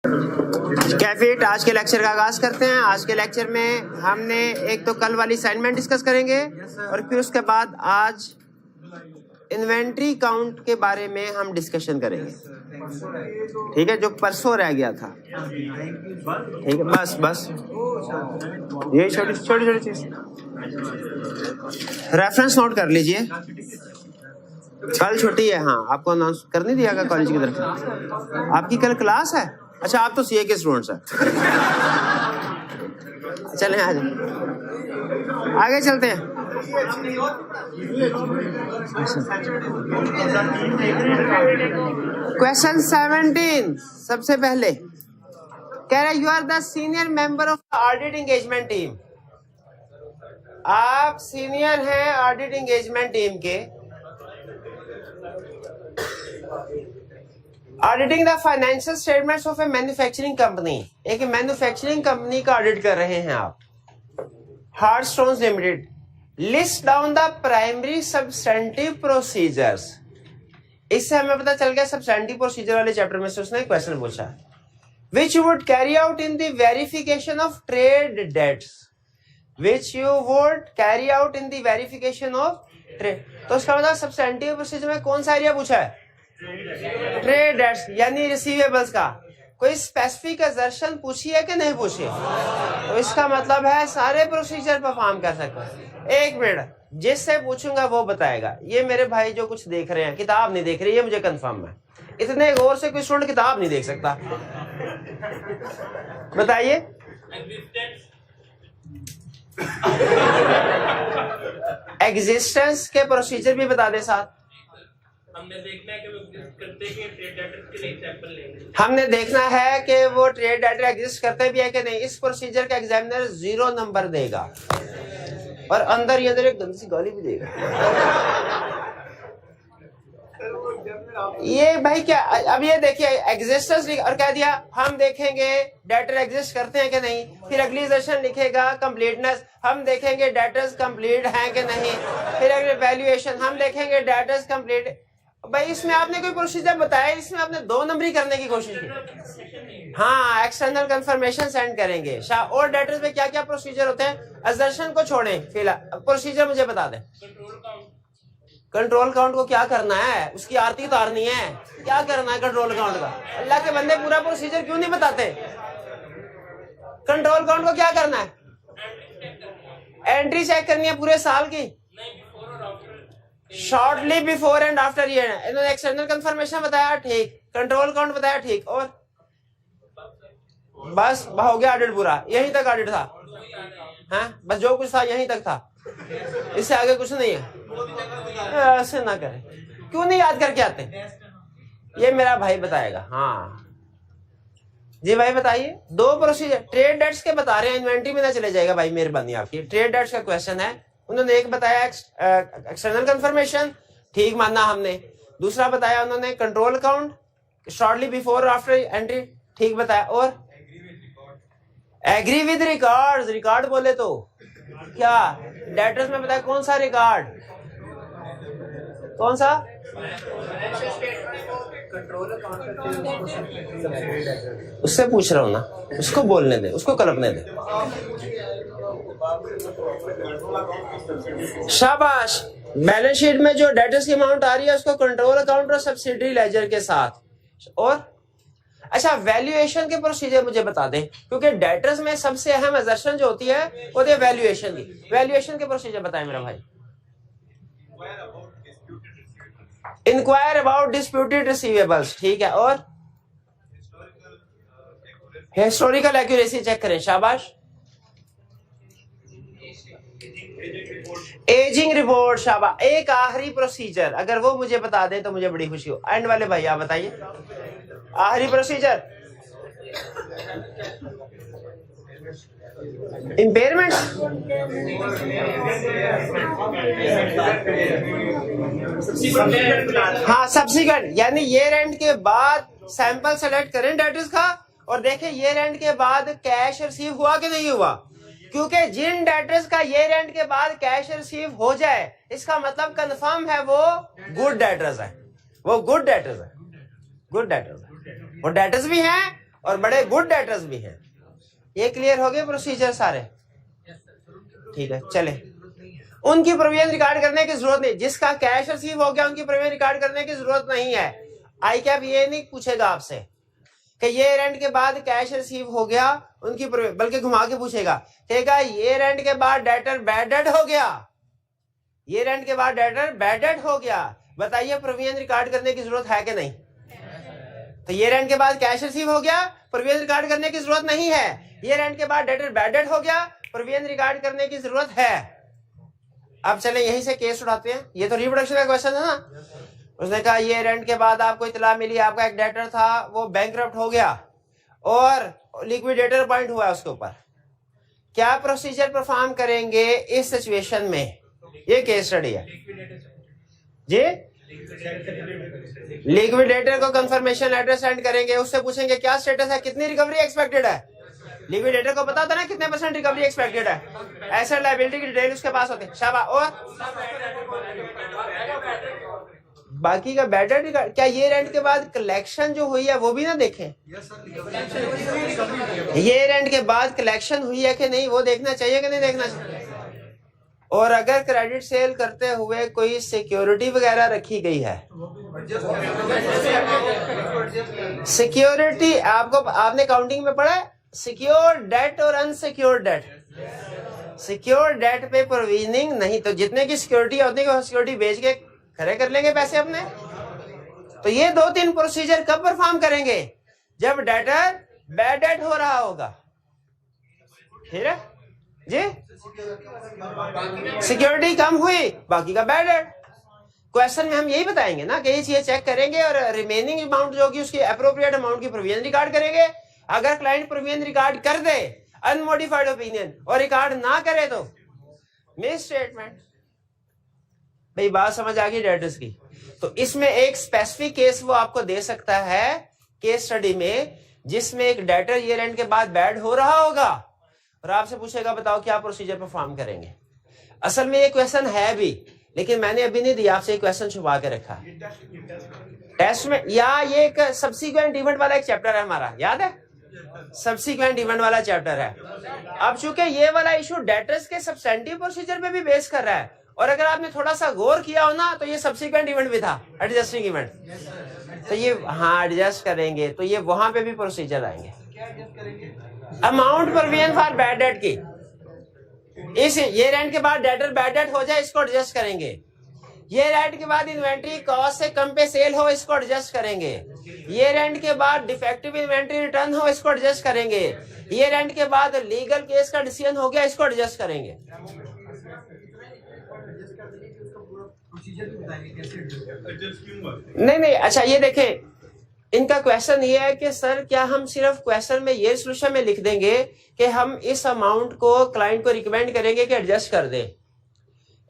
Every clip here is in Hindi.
कैफिट आज के लेक्चर का आगाज करते हैं। आज के लेक्चर में हमने एक तो कल वाली असाइनमेंट डिस्कस करेंगे और फिर उसके बाद आज इन्वेंट्री काउंट के बारे में हम डिस्कशन करेंगे। ठीक है, जो परसों रह गया था। ठीक है, बस यही छोटी छोटी चीज रेफरेंस नोट कर लीजिए। कल छुट्टी है। हाँ, आपको अनाउंस कर नहीं दिया कॉलेज की तरफ से? आपकी कल क्लास है? अच्छा, आप तो सीए के स्टूडेंट्स हैं। चलें आगे चलते हैं। क्वेश्चन 17 सबसे पहले कह रहा है, you are the senior member of audit engagement team. आप सीनियर हैं ऑडिट एंगेजमेंट टीम के। Auditing the financial statements of a manufacturing company. एक मैन्युफैक्चरिंग कंपनी का ऑडिट कर रहे हैं आप। Hardstones limited. List down the primary substantive procedures. इससे हमें पता चल गया सब्सटेंटिव प्रोसीजर वाले चैप्टर में से उसने क्वेश्चन पूछा, which you would carry out in the verification of trade debts. Which you would carry out in the verification of trade. तो उसका मतलब सब्सटेंटिव प्रोसीजर में कौन सा एरिया पूछा है? ट्रेड डेट्स यानी रिसीवेबल्स का। कोई स्पेसिफिक असर्शन पूछी है कि नहीं पूछी? तो इसका मतलब है सारे प्रोसीजर परफॉर्म कर सकते हैं। एक मिनट, जिससे पूछूंगा वो बताएगा। ये मेरे भाई जो कुछ देख रहे हैं, किताब नहीं देख रही, ये मुझे कंफर्म है। इतने गौर से कोई स्टूडेंट किताब नहीं देख सकता। बताइए। एग्जिस्टेंस के प्रोसीजर भी बता दे साथ। हमने देखना है कि वो ट्रेड डेटर एग्जिस्ट करते भी है कि नहीं। इस प्रोसीजर का एग्जामिनर 0 नंबर देगा और अंदर एक गंदी सी गाली भी देगा। ये भाई क्या, अब ये देखिए एग्जिस्टेंस और कह दिया हम देखेंगे डेटर एग्जिस्ट करते हैं कि नहीं। फिर अगली सेशन लिखेगा कंप्लीटनेस, हम देखेंगे डेटर्स कंप्लीट हैं कि नहीं। फिर अगले वैल्यूएशन, हम देखेंगे डेटर्स कंप्लीट। भाई इसमें आपने कोई प्रोसीजर बताया, इसमें आपने 2 नंबरी करने की कोशिश की। हाँ, एक्सटर्नल कंफर्मेशन सेंड करेंगे। और डेटर्स में क्या क्या प्रोसीजर होते हैं? असर्शन को छोड़ें, फिलहाल प्रोसीजर मुझे बता दें। कंट्रोल काउंट को क्या करना है? उसकी आरती उतारनी है। क्या करना है कंट्रोल काउंट का? अल्लाह के बंदे पूरा प्रोसीजर क्यों नहीं बताते? कंट्रोल काउंट को क्या करना है? एंट्री चेक करनी है पूरे साल की। शॉर्टली बिफोर एंड आफ्टर ये इन्होंने एक्सटर्नल कंफर्मेशन बताया, ठीक। कंट्रोल काउंट बताया, ठीक। और बस हो गया ऑडिट पूरा। यहीं तक ऑडिट था। हाँ, बस जो कुछ था यहीं तक था, इससे आगे कुछ नहीं है। ऐसे ना करें। क्यों नहीं याद करके आते? ये मेरा भाई बताएगा। हाँ जी भाई बताइए। 2 प्रोसीजर ट्रेड डेट्स के बता रहे हैं, इन्वेंट्री में ना चले जाएगा भाई, मेहरबानी आपकी। ट्रेड डेट्स का क्वेश्चन है। उन्होंने एक बताया एक्सटर्नल कंफर्मेशन, ठीक माना हमने। दूसरा बताया उन्होंने control count shortly before after entry, ठीक बताया। और एग्री विद रिकॉर्ड्स। रिकॉर्ड बोले तो क्या? डेटर्स में बताया कौन सा रिकॉर्ड? कौन सा? उससे पूछ रहा हूं ना, उसको बोलने दे, उसको कल्पने दे। शाबाश। बैलेंस शीट में जो डेटर्स की अमाउंट आ रही है उसको कंट्रोल अकाउंट और सब्सिडरी लेजर के साथ। और अच्छा, वैल्यूएशन के प्रोसीजर मुझे बता दें, क्योंकि डेटर्स में सबसे अहम असर्शन जो होती है वो है वैल्यूएशन की। वैल्यूएशन के प्रोसीजर बताएं मेरा भाई। इंक्वायर अबाउट डिस्प्यूटेड रिसीवेबल्स, ठीक है। और हिस्टोरिकल एक्यूरेसी चेक करें। शाबाश। एजिंग रिपोर्ट, शाबाश। एक आखिरी प्रोसीजर अगर वो मुझे बता दें तो मुझे बड़ी खुशी हो। एंड वाले भाई आप बताइए आखिरी प्रोसीजर। इम्पेयरमेंट। हाँ, सब्सिक्वेंट यानी ईयर एंड के बाद सैंपल सेलेक्ट करें डेटर्स का और देखें ईयर एंड के बाद कैश रिसीव हुआ कि नहीं हुआ। क्योंकि जिन डेटर्स का ईयर एंड के बाद कैश रिसीव हो जाए इसका मतलब कंफर्म है वो गुड डेटर्स है। वो गुड डेटर्स है। गुड डेटर्स है। वो डेटर्स भी हैं और बड़े गुड डेटर्स भी हैं। ये क्लियर हो गए प्रोसीजर सारे? ठीक है, चले। उनकी प्रोविजन रिकॉर्ड करने की जरूरत नहीं, जिसका कैश रिसीव हो गया उनकी प्रोविजन रिकॉर्ड करने की जरूरत नहीं है। आई कैप ये नहीं पूछेगा आपसे कि ये रेंट के बाद कैश रिसीव हो गया उनकी, बल्कि घुमा के पूछेगा, कहेगा ये रेंट के बाद डेटर बैड डेट हो गया, ये रेंट के बाद डेटर बैड डेट हो गया, बताइए प्रोविजन रिकॉर्ड करने की जरूरत है कि नहीं? तो ये रेंट के बाद कैश रिसीव हो गया, प्रोविजन रिकॉर्ड करने की जरूरत नहीं है। ये रेंट के बाद डेटर बैड डेट हो गया, प्रोविजन रिकॉर्ड करने की जरूरत है। अब चले यहीं से केस उठाते हैं। ये तो रिप्रोडक्शन का क्वेश्चन है ना। उसने कहा ये रेंट के बाद आपको इतला मिली, आपका एक डेटर था वो बैंकरप्ट हो गया और लिक्विडेटर अपॉइंट हुआ उसके ऊपर, क्या प्रोसीजर परफॉर्म करेंगे इस सिचुएशन में? ये केस स्टडी है जी। लिक्विडेटर को कंफर्मेशन लेटर सेंड करेंगे, उससे पूछेंगे क्या स्टेटस है, कितनी रिकवरी एक्सपेक्टेड है। लिक्विडेटर को पता होता ना कितने % रिकवरी एक्सपेक्टेड है, एसेट लायबिलिटी की डिटेल उसके पास होती है। शाबाश। और बाकी का बैड डेट, क्या ये रेंट के बाद कलेक्शन जो हुई है वो भी ना देखें? ये रेंट के बाद कलेक्शन हुई है कि नहीं वो देखना चाहिए कि नहीं देखना चाहिए? और अगर क्रेडिट सेल करते हुए कोई सिक्योरिटी वगैरह रखी गई है, सिक्योरिटी आपने काउंटिंग में पढ़ा है, सिक्योर डेट और अनसिक्योर डेट। सिक्योर डेट पे प्रोविजनिंग नहीं, तो जितने की सिक्योरिटी होती है सिक्योरिटी बेच के खड़े कर लेंगे पैसे अपने। तो ये 2-3 प्रोसीजर कब परफॉर्म करेंगे? जब डेटर बैड डेट हो रहा होगा। ठीक है जी। सिक्योरिटी कम हुई, बाकी का बैड डेट। क्वेश्चन में हम यही बताएंगे ना कि ये चीजें चेक करेंगे और रिमेनिंग अमाउंट जो होगी उसकी अप्रोप्रिएट अमाउंट की प्रोविजन रिकॉर्ड करेंगे। अगर क्लाइंट प्रोविजन रिकॉर्ड कर दे अनमोडिफाइड ओपिनियन और रिकॉर्ड ना करे तो मिस स्टेटमेंट। भाई बात समझ आ गई डेटर्स की? तो इसमें एक स्पेसिफिक केस वो आपको दे सकता है केस स्टडी में, जिसमें एक डेटर ईयर एंड के बाद बैड हो रहा होगा और आपसे पूछेगा बताओ क्या प्रोसीजर परफॉर्म करेंगे। असल में ये क्वेश्चन है भी, लेकिन मैंने अभी नहीं दिया, आपसे क्वेश्चन छुपा के रखा टेस्ट में। या ये एक सब्सिक्वेंट इवेंट वाला एक चैप्टर है हमारा, याद है? सब्सिक्वेंट इवेंट वाला चैप्टर है। अब चूंकि ये वाला इशू डेटर्स के सब्सटेंटिव प्रोसीजर पे भी बेस कर रहा है, और अगर आपने थोड़ा सा गौर किया हो ना तो ये सब्सिक्वेंट इवेंट भी था, एडजस्टिंग इवेंट। तो ये हाँ एडजस्ट करेंगे तो ये वहां पे भी प्रोसीजर आएंगे। Amount provision for bad debt की, इस ये रेंट के बाद डेटर बैड डेट हो जाए इसको एडजस्ट करेंगे। ये रेंट के बाद इन्वेंट्री कॉस्ट से कम पे सेल हो इसको एडजस्ट करेंगे। ये रेंट के बाद डिफेक्टिव इन्वेंट्री रिटर्न हो इसको एडजस्ट करेंगे। ये रेंट के बाद लीगल केस का डिसीजन हो गया इसको एडजस्ट करेंगे। नहीं, अच्छा ये देखें, इनका क्वेश्चन ये है कि सर क्या हम सिर्फ क्वेश्चन में ये सोल्यूशन में लिख देंगे कि हम इस अमाउंट को क्लाइंट को रिकमेंड करेंगे कि एडजस्ट कर दें,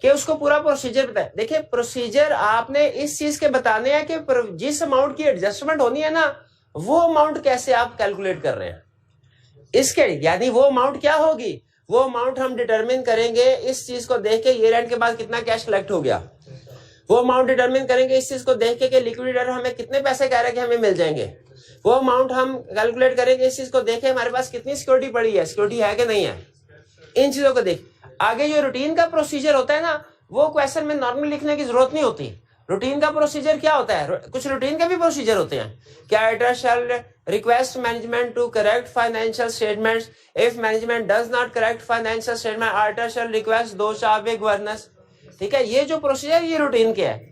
कि उसको पूरा प्रोसीजर बताए? देखिए प्रोसीजर आपने इस चीज के बताने हैं कि जिस अमाउंट की एडजस्टमेंट होनी है ना वो अमाउंट कैसे आप कैलकुलेट कर रहे हैं इसके, यानी वो अमाउंट क्या होगी, वो अमाउंट हम डिटरमिन करेंगे इस चीज को देख के ईयर एंड के बाद कितना कैश कलेक्ट हो गया। वो अमाउंट डिटरमिन करेंगे इस चीज को देख के कि लिक्विडेटर हमें कितने पैसे कह रहा है कि हमें मिल जाएंगे। वो अमाउंट हम कैलकुलेट करेंगे इस चीज को देख के हमारे पास कितनी सिक्योरिटी पड़ी है, सिक्योरिटी है कि नहीं है। इन चीजों को देख आगे जो रूटीन का प्रोसीजर होता है ना वो क्वेश्चन में नॉर्मली लिखने की जरूरत नहीं होती। रूटीन का प्रोसीजर क्या होता है? कुछ रूटीन के भी प्रोसीजर होते हैं। क्या auditor shall request management to correct financial statements, if management does not correct financial statement auditor shall request those of governance. ठीक है, ये जो प्रोसीजर ये रूटीन के है।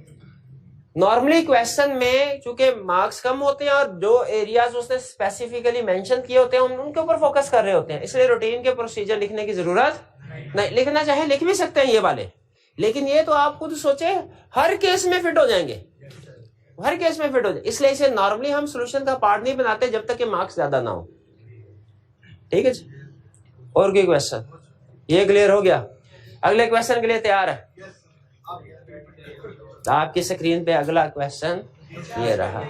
नॉर्मली क्वेश्चन में चूंकि मार्क्स कम होते हैं और जो एरियाज उसने स्पेसिफिकली मेंशन किए होते हैं उनके ऊपर फोकस कर रहे होते हैं, इसलिए रूटीन के प्रोसीजर लिखने की जरूरत नहीं। लिखना चाहे लिख भी सकते हैं ये वाले, लेकिन ये तो आप खुद सोचे हर केस में फिट हो जाएंगे, हर केस में फिट हो जाए, इसलिए इसे नॉर्मली हम सॉल्यूशन का पार्ट नहीं बनाते जब तक कि मार्क्स ज्यादा ना हो। ठीक है जी, और कोई क्वेश्चन? ये क्लियर हो गया? अगले क्वेश्चन के लिए तैयार है? आपकी स्क्रीन पे अगला क्वेश्चन ये रहा।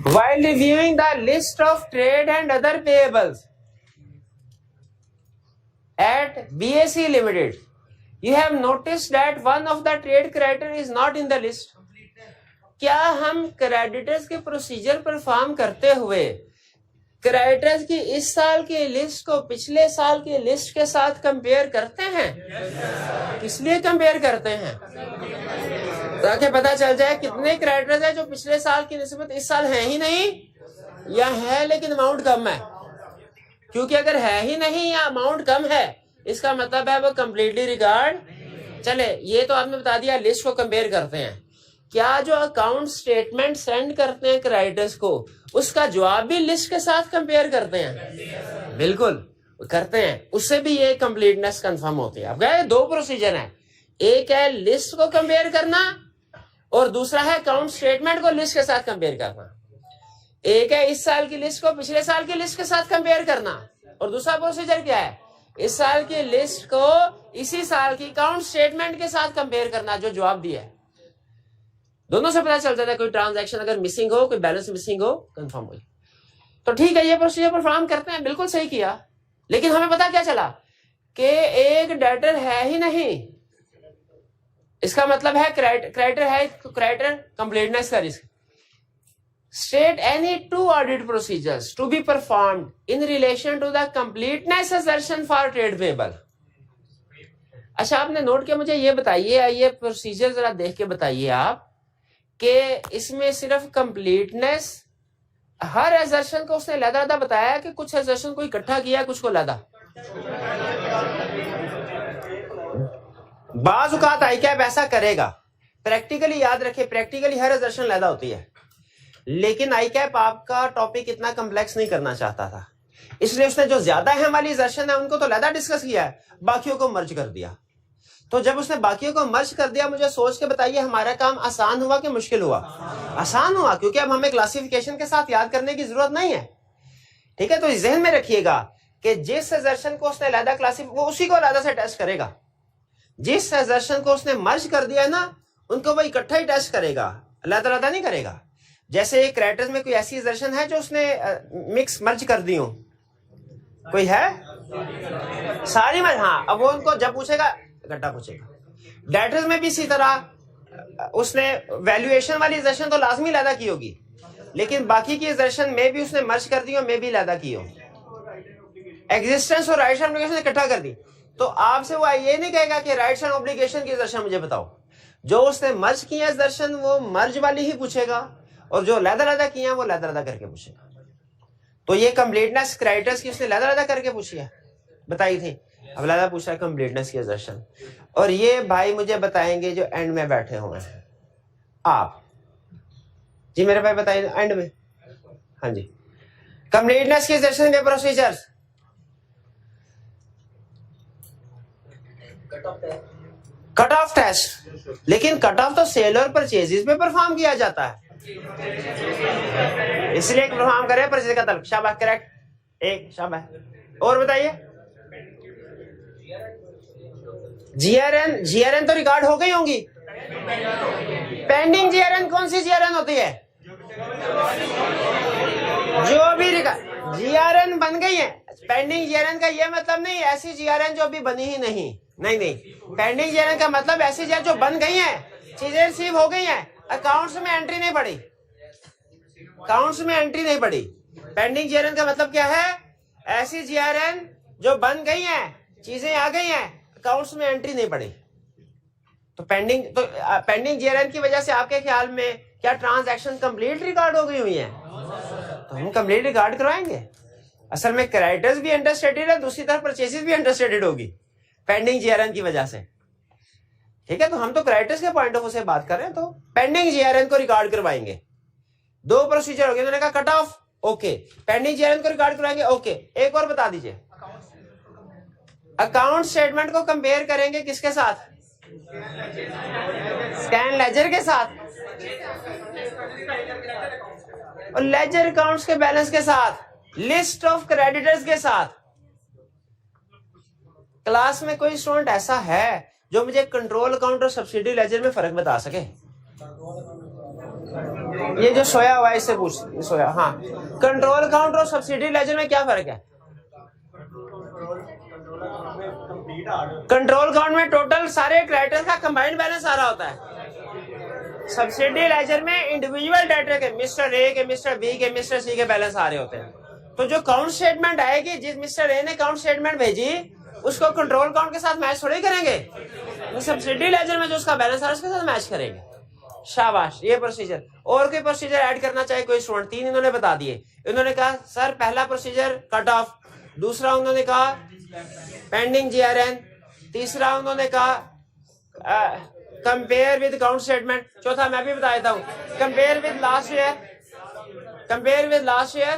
While reviewing the list of trade and other payables at BSE Limited, you have noticed that one of the trade creditor is not in the list. क्या हम क्रेडिटर्स के प्रोसीजर परफॉर्म करते हुए क्रेडिटर्स की इस साल की लिस्ट को पिछले साल की लिस्ट के साथ कंपेयर करते हैं? किस लिए कंपेयर करते हैं? ताकि पता चल जाए कितने क्रेडिटर्स हैं जो पिछले साल की निस्बत इस साल हैं ही नहीं या है लेकिन अमाउंट कम है। क्योंकि अगर है ही नहीं या अमाउंट कम है इसका मतलब है वो कंप्लीटली रिकॉर्ड। चले, ये तो आपने बता दिया लिस्ट को कंपेयर करते हैं। क्या जो अकाउंट स्टेटमेंट सेंड करते हैं क्रेडिटर्स को उसका जवाब भी लिस्ट के साथ कंपेयर करते हैं? बिल्कुल करते हैं, उससे भी ये कंप्लीटनेस कंफर्म होती है। अब गए दो प्रोसीजर है, एक है लिस्ट को कंपेयर करना और दूसरा है अकाउंट स्टेटमेंट को लिस्ट के साथ कंपेयर करना। एक है इस साल की लिस्ट को पिछले साल की लिस्ट के साथ कंपेयर करना और दूसरा प्रोसीजर क्या है, इस साल की लिस्ट को इसी साल की अकाउंट स्टेटमेंट के साथ कंपेयर करना जो जवाब दिया है। दोनों से पता चल जाता है कोई ट्रांजैक्शन अगर मिसिंग हो, कोई बैलेंस मिसिंग हो, कंफर्म हो। तो ठीक है, ये प्रोसीजर परफॉर्म करते हैं, बिल्कुल सही किया। लेकिन हमें पता क्या चला कि एक डेटर है ही नहीं, इसका मतलब है क्रेडिटर है, क्रेडिटर कंप्लीटनेस का risk. State any two audit procedures to be performed in relation to the completeness assertion for trade payable. अच्छा, आपने नोट किया, मुझे ये बताइए, ये प्रोसीजर जरा देख के बताइए आप कि इसमें सिर्फ कंप्लीटनेस, हर असर्शन को उसने लहदा बताया कि कुछ असर्शन को इकट्ठा किया, कुछ को लहदा। बाज औकात आईकैप ऐसा करेगा, प्रैक्टिकली याद रखे, प्रैक्टिकली हर असर्शन लहदा होती है, लेकिन आईकैप आपका टॉपिक इतना कम्प्लेक्स नहीं करना चाहता था, इसलिए उसने जो ज्यादा अहम वाली असर्शन है उनको तो लहदा डिस्कस किया है, बाकियों को मर्ज कर दिया। तो जब उसने बाकियों को मर्ज कर दिया, मुझे सोच के बताइए हमारा काम आसान हुआ कि मुश्किल हुआ? आसान हुआ, क्योंकि अब हमें क्लासिफिकेशन के साथ याद करने की जरूरत नहीं है। ठीक है, तो इस जहन में रखिएगा कि जिस असर्शन को उसने लहदा वो उसी को लहदा से टेस्ट करेगा। जिस असर्शन को उसने मर्ज कर दिया ना, उनको वो इकट्ठा ही टेस्ट करेगा, लहदा नहीं करेगा। जैसे एक क्रेडिटर्स में कोई ऐसी असर्शन है जो उसने मिक्स मर्ज कर दी हो, कोई है सारी में, हाँ, अब वो उनको जब पूछेगा इकट्ठा पूछेगा। डेटर्स में भी इसी तरह उसने वैल्यूएशन वाली असर्शन तो लाजमी लहदा की होगी, लेकिन बाकी की असर्शन में भी उसने मर्ज कर दी हो, में भी लहदा की हो। एग्जिस्टेंस और राइट्स एंड ऑब्लिगेशन इकट्ठा कर दी, तो आपसे वो ये नहीं कहेगा कि राइट्स एंड ऑब्लिगेशन की असर्शन मुझे बताओ। जो उसने मर्ज किया असर्शन वो मर्ज वाली ही पूछेगा, और जो लहदा किया वो लहदा करके पूछेगा। तो ये कंप्लीटनेस क्रेडिटर्स की उसने लहदा करके पूछी है, बताई थी। अब लहदा पूछा है कंप्लीटनेस की असर्शन, और ये भाई मुझे बताएंगे जो एंड में बैठे हुए हैं। आप जी मेरे भाई बताइए एंड में। हाँ जी, कंप्लीटनेस की असर्शन के प्रोसीजर्स। कट ऑफ टेस्ट, लेकिन कट ऑफ तो सेल और परचेजेस पे परफॉर्म किया जाता है, इसलिए परफॉर्म करे परचेज का तलब। शाबाश, करेक्ट, एक शाबाश। और बताइए, जीआरएन तो रिकॉर्ड हो गई होंगी। पेंडिंग जीआरएन कौन सी जीआरएन होती है? जो भी रिकॉर्ड जीआरएन बन गई है। पेंडिंग जीआरएन का ये मतलब नहीं ऐसी जीआरएन जो अभी बनी ही नहीं, नहीं। पेंडिंग जीआरएन का मतलब ऐसी जीआरएन जो बन गई है, चीजें रिसीव हो गई हैं, अकाउंट्स में एंट्री नहीं पड़ी, अकाउंट्स में एंट्री नहीं पड़ी। पेंडिंग जीआरएन का मतलब क्या है? ऐसी जीआरएन जो बन गई हैं, चीजें आ गई हैं, अकाउंट्स में एंट्री नहीं पड़ी। तो पेंडिंग जीआरएन की वजह से आपके ख्याल में क्या ट्रांजैक्शन कंप्लीट रिकॉर्ड हो गई हुई है? तो हम कंप्लीट रिकॉर्ड करवाएंगे। असल में क्रेडिटर्स भी अंडरस्टेटेड है, दूसरी तरफ परचेसेस भी अंडरस्टेटेड होगी पेंडिंग जीआरएन की वजह से। ठीक है, तो हम तो क्रेडिटर्स के पॉइंट ऑफ व्यू से बात कर रहे हैं, तो पेंडिंग जीआरएन को रिकॉर्ड करवाएंगे। दो प्रोसीजर हो गए, मैंने कहा cut off, okay, pending GRN को रिकॉर्ड करवाएंगे, ओके। एक और बता दीजिए, अकाउंट स्टेटमेंट को कंपेयर करेंगे किसके साथ? स्कैन लेजर के साथ, और लेजर अकाउंट्स के बैलेंस के साथ, लिस्ट ऑफ क्रेडिटर्स के साथ। क्लास में कोई स्टूडेंट ऐसा है जो मुझे कंट्रोल अकाउंट और सब्सिडी लेजर में फर्क बता सके? ये जो सोया हुआ है इससे पूछ, सोया, हाँ, कंट्रोल अकाउंट और सब्सिडी लेजर में क्या फर्क है? कंट्रोल अकाउंट में टोटल सारे क्रेडिटर्स का कंबाइंड बैलेंस आ रहा होता है, सब्सिडी लेजर में इंडिविजुअल डेटर के मिस्टर ए के, मिस्टर बी के, मिस्टर सी के बैलेंस आ रहे होते हैं। तो जो काउंट स्टेटमेंट आएगी, जिस मिस्टर ए ने काउंट स्टेटमेंट भेजी उसको कंट्रोल काउंट के साथ मैच थोड़ी करेंगे, तो सब्सिडी लेजर में जो उसका बैलेंस आ रहा है उसके साथ मैच करेंगे। शाबाश, ये प्रोसीजर। और कोई प्रोसीजर ऐड करना चाहे कोई स्टूडेंट? 3 इन्होंने बता दिए। इन्होंने कहा सर पहला प्रोसीजर कट ऑफ, दूसरा उन्होंने कहा पेंडिंग जीआरएन, तीसरा उन्होंने कहा कंपेयर विद काउंट स्टेटमेंट, चौथा मैं भी बता देता हूं compare with last year, compare with last year,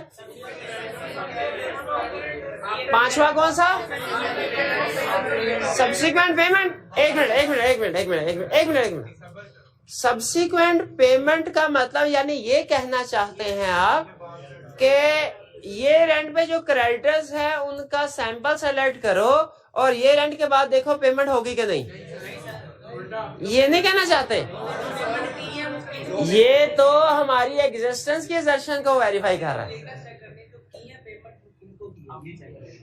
पांचवा कौन सा? Subsequent payment. एक मिनट। सब्सिक्वेंट पेमेंट का मतलब यानी ये कहना चाहते हैं आप कि ये रेंट पे जो क्रेडिटर्स है उनका सैंपल सेलेक्ट करो और ये रेंट के बाद देखो पेमेंट होगी कि नहीं, ये नहीं कहना चाहते। ये तो हमारी एग्जिस्टेंस की असर्शन को वेरीफाई कर रहा है।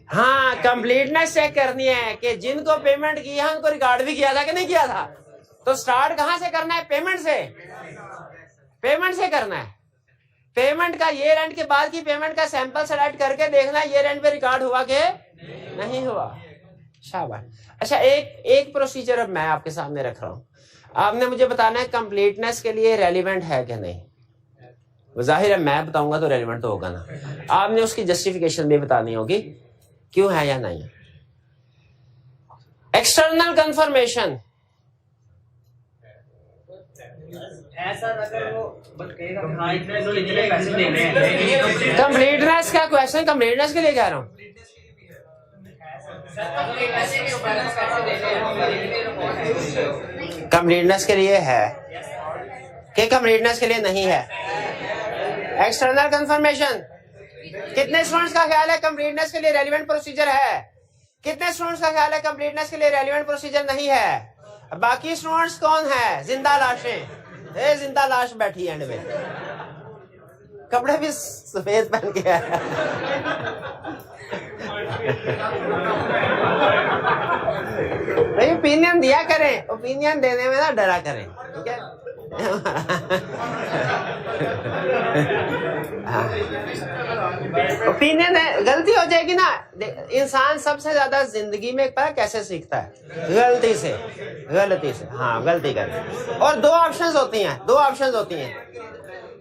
हाँ, कंप्लीटनेस चेक करनी है कि जिनको पेमेंट किया उनको रिकॉर्ड भी किया था कि नहीं किया था। तो स्टार्ट कहां से करना है? पेमेंट से। पेमेंट से करना है। पेमेंट का ये रेंट के बाद की पेमेंट का सैंपल सेलेक्ट करके देखना है ये रेंट पे रिकॉर्ड हुआ कि नहीं हुआ। शाबाश। अच्छा, एक प्रोसीजर अब मैं आपके सामने रख रहा हूं। आपने मुझे बताना है कंप्लीटनेस के लिए रेलिवेंट है कि नहीं। जाहिर है मैं बताऊंगा तो रेलिवेंट तो होगा ना। आपने उसकी जस्टिफिकेशन भी बतानी होगी क्यों है या नहीं। एक्सटर्नल कंफर्मेशन, कंप्लीटनेस का क्वेश्चन कंप्लीटनेस के लिए कह रहा हूं। कंप्लीटनेस के लिए है कि कंप्लीटनेस के लिए नहीं है। एक्सटर्नल कंफर्मेशन, कितने स्टूडेंट्स का ख्याल है कंप्लीटनेस के लिए रेलिवेंट प्रोसीजर है? कितने स्टूडेंट्स का ख्याल है कंप्लीटनेस के लिए रेलिवेंट प्रोसीजर नहीं है? बाकी स्टूडेंट्स कौन है? जिंदा लाशें। जिंदा लाश बैठी एंड में, कपड़े भी सफेद पहन के आया। ओपिनियन दिया करें, ओपिनियन देने में ना डरा करें, ठीक है। ओपिनियन है, गलती हो जाएगी ना। इंसान सबसे ज्यादा जिंदगी में पता कैसे सीखता है? गलती से। हाँ, गलती करके। और दो ऑप्शंस होती हैं,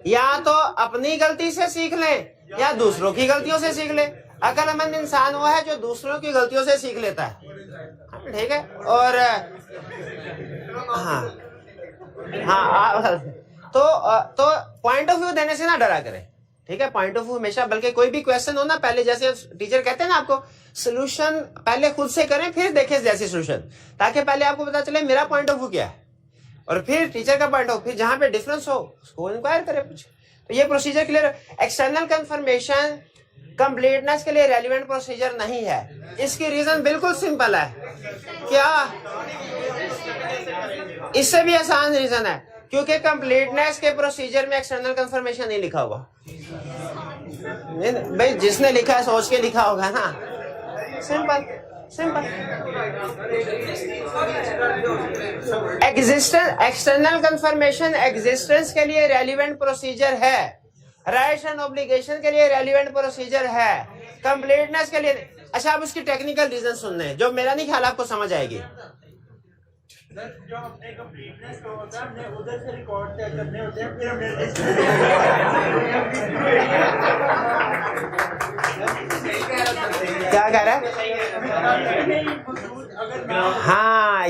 या तो अपनी गलती से सीख लें या दूसरों की गलतियों से सीख ले। अक्लमंद इंसान वो है जो दूसरों की गलतियों से सीख लेता है, ठीक है। और हाँ, तो पॉइंट ऑफ व्यू देने से ना डरा करें, ठीक है। पॉइंट ऑफ व्यू हमेशा, बल्कि कोई भी क्वेश्चन हो ना, पहले जैसे टीचर कहते हैं ना आपको, सोल्यूशन पहले खुद से करें फिर देखें जैसे सोल्यूशन, ताकि पहले आपको पता चले मेरा पॉइंट ऑफ व्यू क्या है और फिर टीचर का पॉइंट ऑफ, फिर जहां पे डिफरेंस हो उसको इंक्वायर करें कुछ। तो ये procedure clear. External confirmation completeness के लिए रेलिवेंट प्रोसीजर नहीं है। इसकी रीजन बिल्कुल सिंपल है। क्या? इससे भी आसान रीजन है, क्योंकि कंप्लीटनेस के प्रोसीजर में एक्सटर्नल कंफर्मेशन नहीं लिखा हुआ। भाई जिसने लिखा है सोच के लिखा होगा ना। सिंपल। एक्सटर्नल कंफर्मेशन एग्जिस्टेंस के लिए रेलिवेंट प्रोसीजर है, राइट्स एंड ऑब्लिगेशन के लिए रेलिवेंट प्रोसीजर है, कंप्लीटनेस के लिए। अच्छा, अब उसकी टेक्निकल रीजन सुनने हैं जो मेरा नहीं ख्याल आपको समझ आएगी। जो हमने कंप्लीटनेस को होता है, हमने उधर से रिकॉर्ड चेक करने होते हैं, फिर हमने क्या कह रहा है?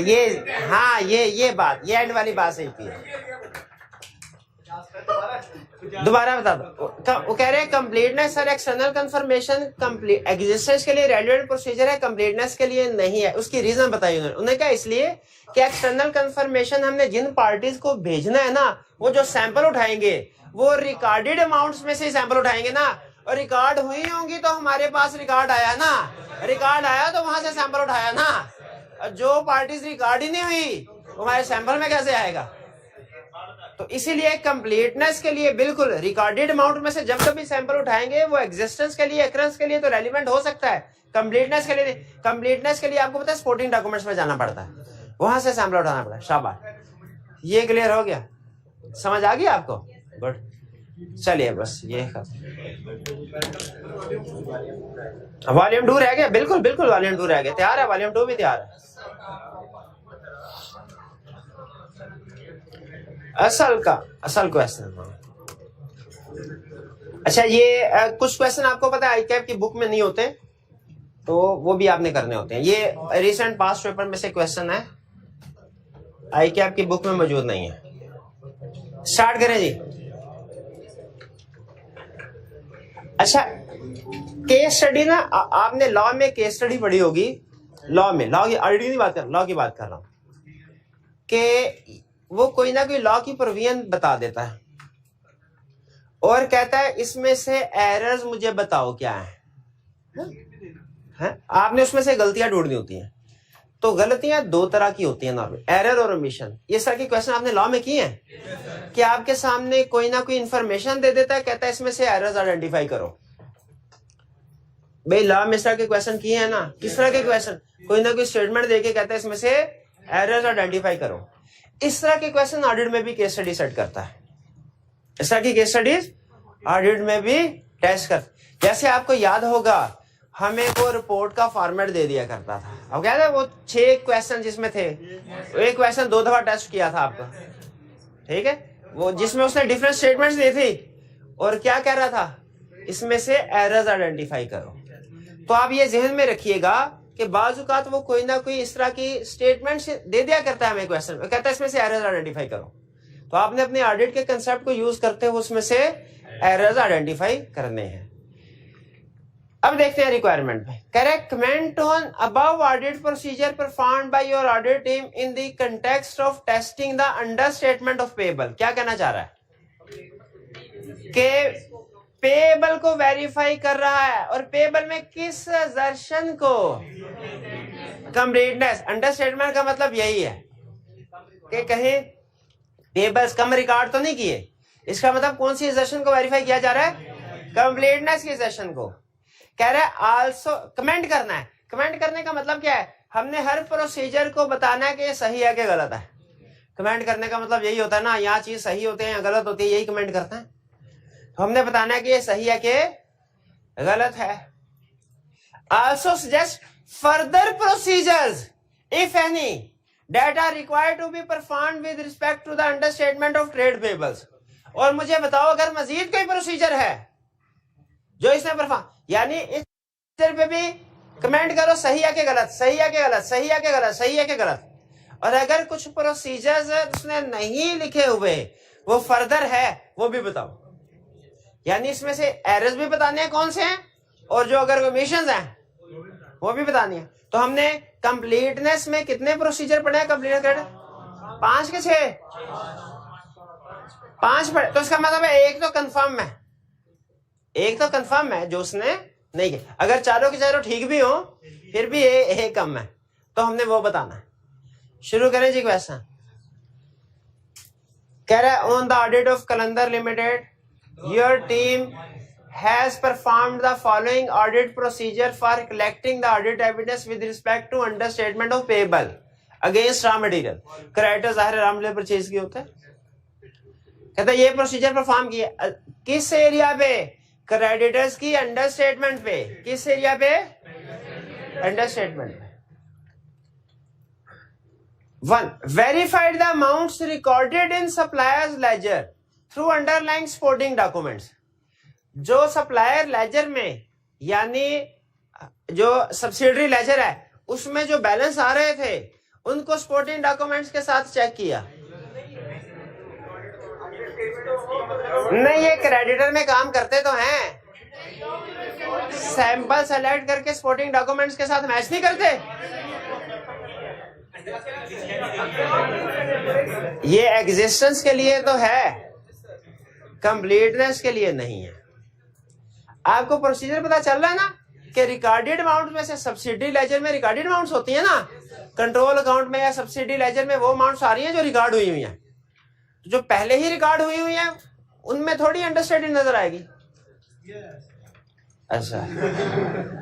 ये बात, ये एंड वाली बात सही थी। दोबारा बता दो। वो कह रहे हैं कंप्लीटनेस और एक्सटर्नल कंफर्मेशन एग्जिस्टेंस के लिए रेलिवेंट प्रोसीजर है, कंप्लीटनेस के लिए नहीं है। उसकी रीजन बताई उन्होंने कहा इसलिए कि एक्सटर्नल कंफर्मेशन हमने जिन पार्टीज को भेजना है ना, वो जो सैंपल उठाएंगे वो रिकॉर्डेड अमाउंट्स में से सैंपल उठाएंगे ना, और रिकॉर्ड हुई होंगी तो हमारे पास रिकॉर्ड आया ना, रिकॉर्ड आया तो वहां से सैंपल उठाया ना। जो पार्टीज रिकॉर्ड ही नहीं हुई हमारे सैंपल में कैसे आएगा? तो इसीलिए कंप्लीटनेस के लिए बिल्कुल रिकॉर्डेड अमाउंट में से जब कभी सैंपल उठाएंगे वो एग्जिस्टेंस के लिए, एक्रेंस के लिए तो रेलिवेंट हो सकता है, कंप्लीटनेस के लिए। कंप्लीटनेस के लिए आपको पता है स्पोर्टिंग डॉक्यूमेंट्स में जाना पड़ता है, वहां से सैंपल उठाना पड़ता है। शाबाश, ये क्लियर हो गया। समझ आ गई आपको? गुड, चलिए बस ये वॉल्यूम 2 रह गया। बिल्कुल बिल्कुल वॉल्यूम 2 रह गया। तैयार है? वॉल्यूम 2 भी तैयार है। असल क्वेश्चन। अच्छा, ये कुछ क्वेश्चन आपको पता है आईकैप की बुक में नहीं होते, तो वो भी आपने करने होते हैं। ये रिसेंट पास्ट पेपर में से क्वेश्चन है, आईकैप की बुक में मौजूद नहीं है। स्टार्ट करें जी। अच्छा, केस स्टडी ना, आपने लॉ में केस स्टडी पढ़ी होगी। लॉ में, लॉ की ऑलरेडी नहीं बात कर, लॉ की बात कर रहा हूं कि वो कोई ना कोई लॉ की प्रोविजन बता देता है और कहता है इसमें से एरर्स मुझे बताओ क्या है? आपने उसमें से गलतियां ढूंढनी होती हैं। तो गलतियां दो तरह की होती हैं नॉर्मल, एरर और ओमिशन। ये तरह के क्वेश्चन आपने लॉ में किए हैं कि आपके सामने कोई ना कोई इंफॉर्मेशन दे देता है, कहता है इसमें से एरर्स आइडेंटिफाई करो। भाई लॉ में इस तरह के क्वेश्चन किए हैं ना। किस तरह के क्वेश्चन? कोई ना कोई स्टेटमेंट देके कहता है इसमें से एरर्स आइडेंटिफाई करो। इस तरह के क्वेश्चन ऑडिट में भी केस स्टडी सेट करता है। इस तरह की केस स्टडीज ऑडिट में भी टेस्ट कर। जैसे आपको याद होगा, हमें वो रिपोर्ट का फॉर्मेट दे दिया करता था। अब क्या था, वो 6 क्वेश्चन जिसमें थे, एक क्वेश्चन 2 दफा टेस्ट किया था आपका, ठीक है, वो जिसमें उसने डिफरेंट स्टेटमेंट्स दी थी और क्या कह रहा था, इसमें से एरर्स आइडेंटिफाई करो। तो आप ये जहन में रखिएगा कि बाजुकात वो कोई ना कोई इस तरह की स्टेटमेंट दे दिया करता है हमें क्वेश्चन, कहता है इसमें से एरर्स आइडेंटिफाई करो। तो आपने अपने ऑडिट के कंसेप्ट को यूज करते हुए उसमें से एरर्स आइडेंटिफाई करने हैं। अब देखते हैं रिक्वायरमेंट में। Correct comment on above audit procedure performed by your audit team in the context of testing the understatement of payable. क्या कहना चाह रहा है कि पेएबल को वेरीफाई कर रहा है और पेएबल में किस असर्शन को? कंप्लीटनेस। अंडरस्टेटमेंट का मतलब यही है कि कहीं पेएबल्स कम रिकॉर्ड तो नहीं किए। इसका मतलब कौन सी असर्शन को वेरीफाई किया जा रहा है? कंप्लीटनेस की असर्शन को। कह रहा है आल्सो कमेंट करना है। कमेंट करने का मतलब क्या है? हमने हर प्रोसीजर को बताना है कि ये सही है कि गलत है। कमेंट करने का मतलब यही होता है ना, यहाँ चीज सही होती है या गलत होती है, यही कमेंट करता है। तो हमने बताना है कि ये सही है कि गलत है। Also suggest further procedures if any that are required to be performed with respect to the understatement of trade payables। और मुझे बताओ अगर मजीद कोई प्रोसीजर है जो इसने परफॉर्म, यानी इस पे भी कमेंट करो सही है कि गलत, सही है कि गलत, सही है कि गलत, सही है कि गलत। और अगर कुछ प्रोसीजर्स उसने नहीं लिखे हुए, वो फर्दर है, वो भी बताओ। यानी इसमें से एरर्स भी बताने हैं कौन से हैं, और जो अगर ओमिशंस हैं वो भी बतानी है। तो हमने कंप्लीटनेस में कितने प्रोसीजर पढ़े हैं? कंप्लीटनेस कर 5 के 6? 5 पढ़े। तो इसका मतलब है एक तो कंफर्म है, एक तो कंफर्म है जो उसने नहीं किया। अगर चारों के चारों ठीक भी हो फिर भी एक कम है, तो हमने वो बताना है। शुरू करें जी क्वेश्चन। कह रहा है on the audit of Qalandar limited your team has performed the following audit procedure for collecting the audit evidence with respect to understatement of payable against raw material। Creditor जाहिर रॉ मटेरियल परचेज की होता है। कहता है ये प्रोसीजर परफॉर्म किया किस एरिया पे? क्रेडिटर्स की अंडरस्टेटमेंट पे। किस एरिया पे? अंडरस्टेटमेंट पे। 1. Verified the amounts recorded in supplier's ledger through underlying supporting documents। जो सप्लायर लेजर में, यानी जो सब्सिडरी लेजर है, उसमें जो बैलेंस आ रहे थे उनको सपोर्टिंग डॉक्यूमेंट्स के साथ चेक किया। नहीं, ये क्रेडिटर में काम करते तो हैं, सैंपल सेलेक्ट करके सपोर्टिंग डॉक्यूमेंट्स के साथ मैच नहीं करते। ये एग्जिस्टेंस के लिए तो है, कंप्लीटनेस के लिए नहीं है। आपको प्रोसीजर पता चल रहा है ना कि रिकॉर्डेड अमाउंट में से सब्सिडी लेजर में रिकॉर्डेड अमाउंट्स होती है ना, कंट्रोल अकाउंट में या सब्सिडी लेजर में वो अमाउंट्स आ रही हैं जो रिकॉर्ड हुई हुई हैं। तो जो पहले ही रिकॉर्ड हुई हुई हैं उनमें थोड़ी अंडरस्टैंडिंग नजर आएगी। अच्छा,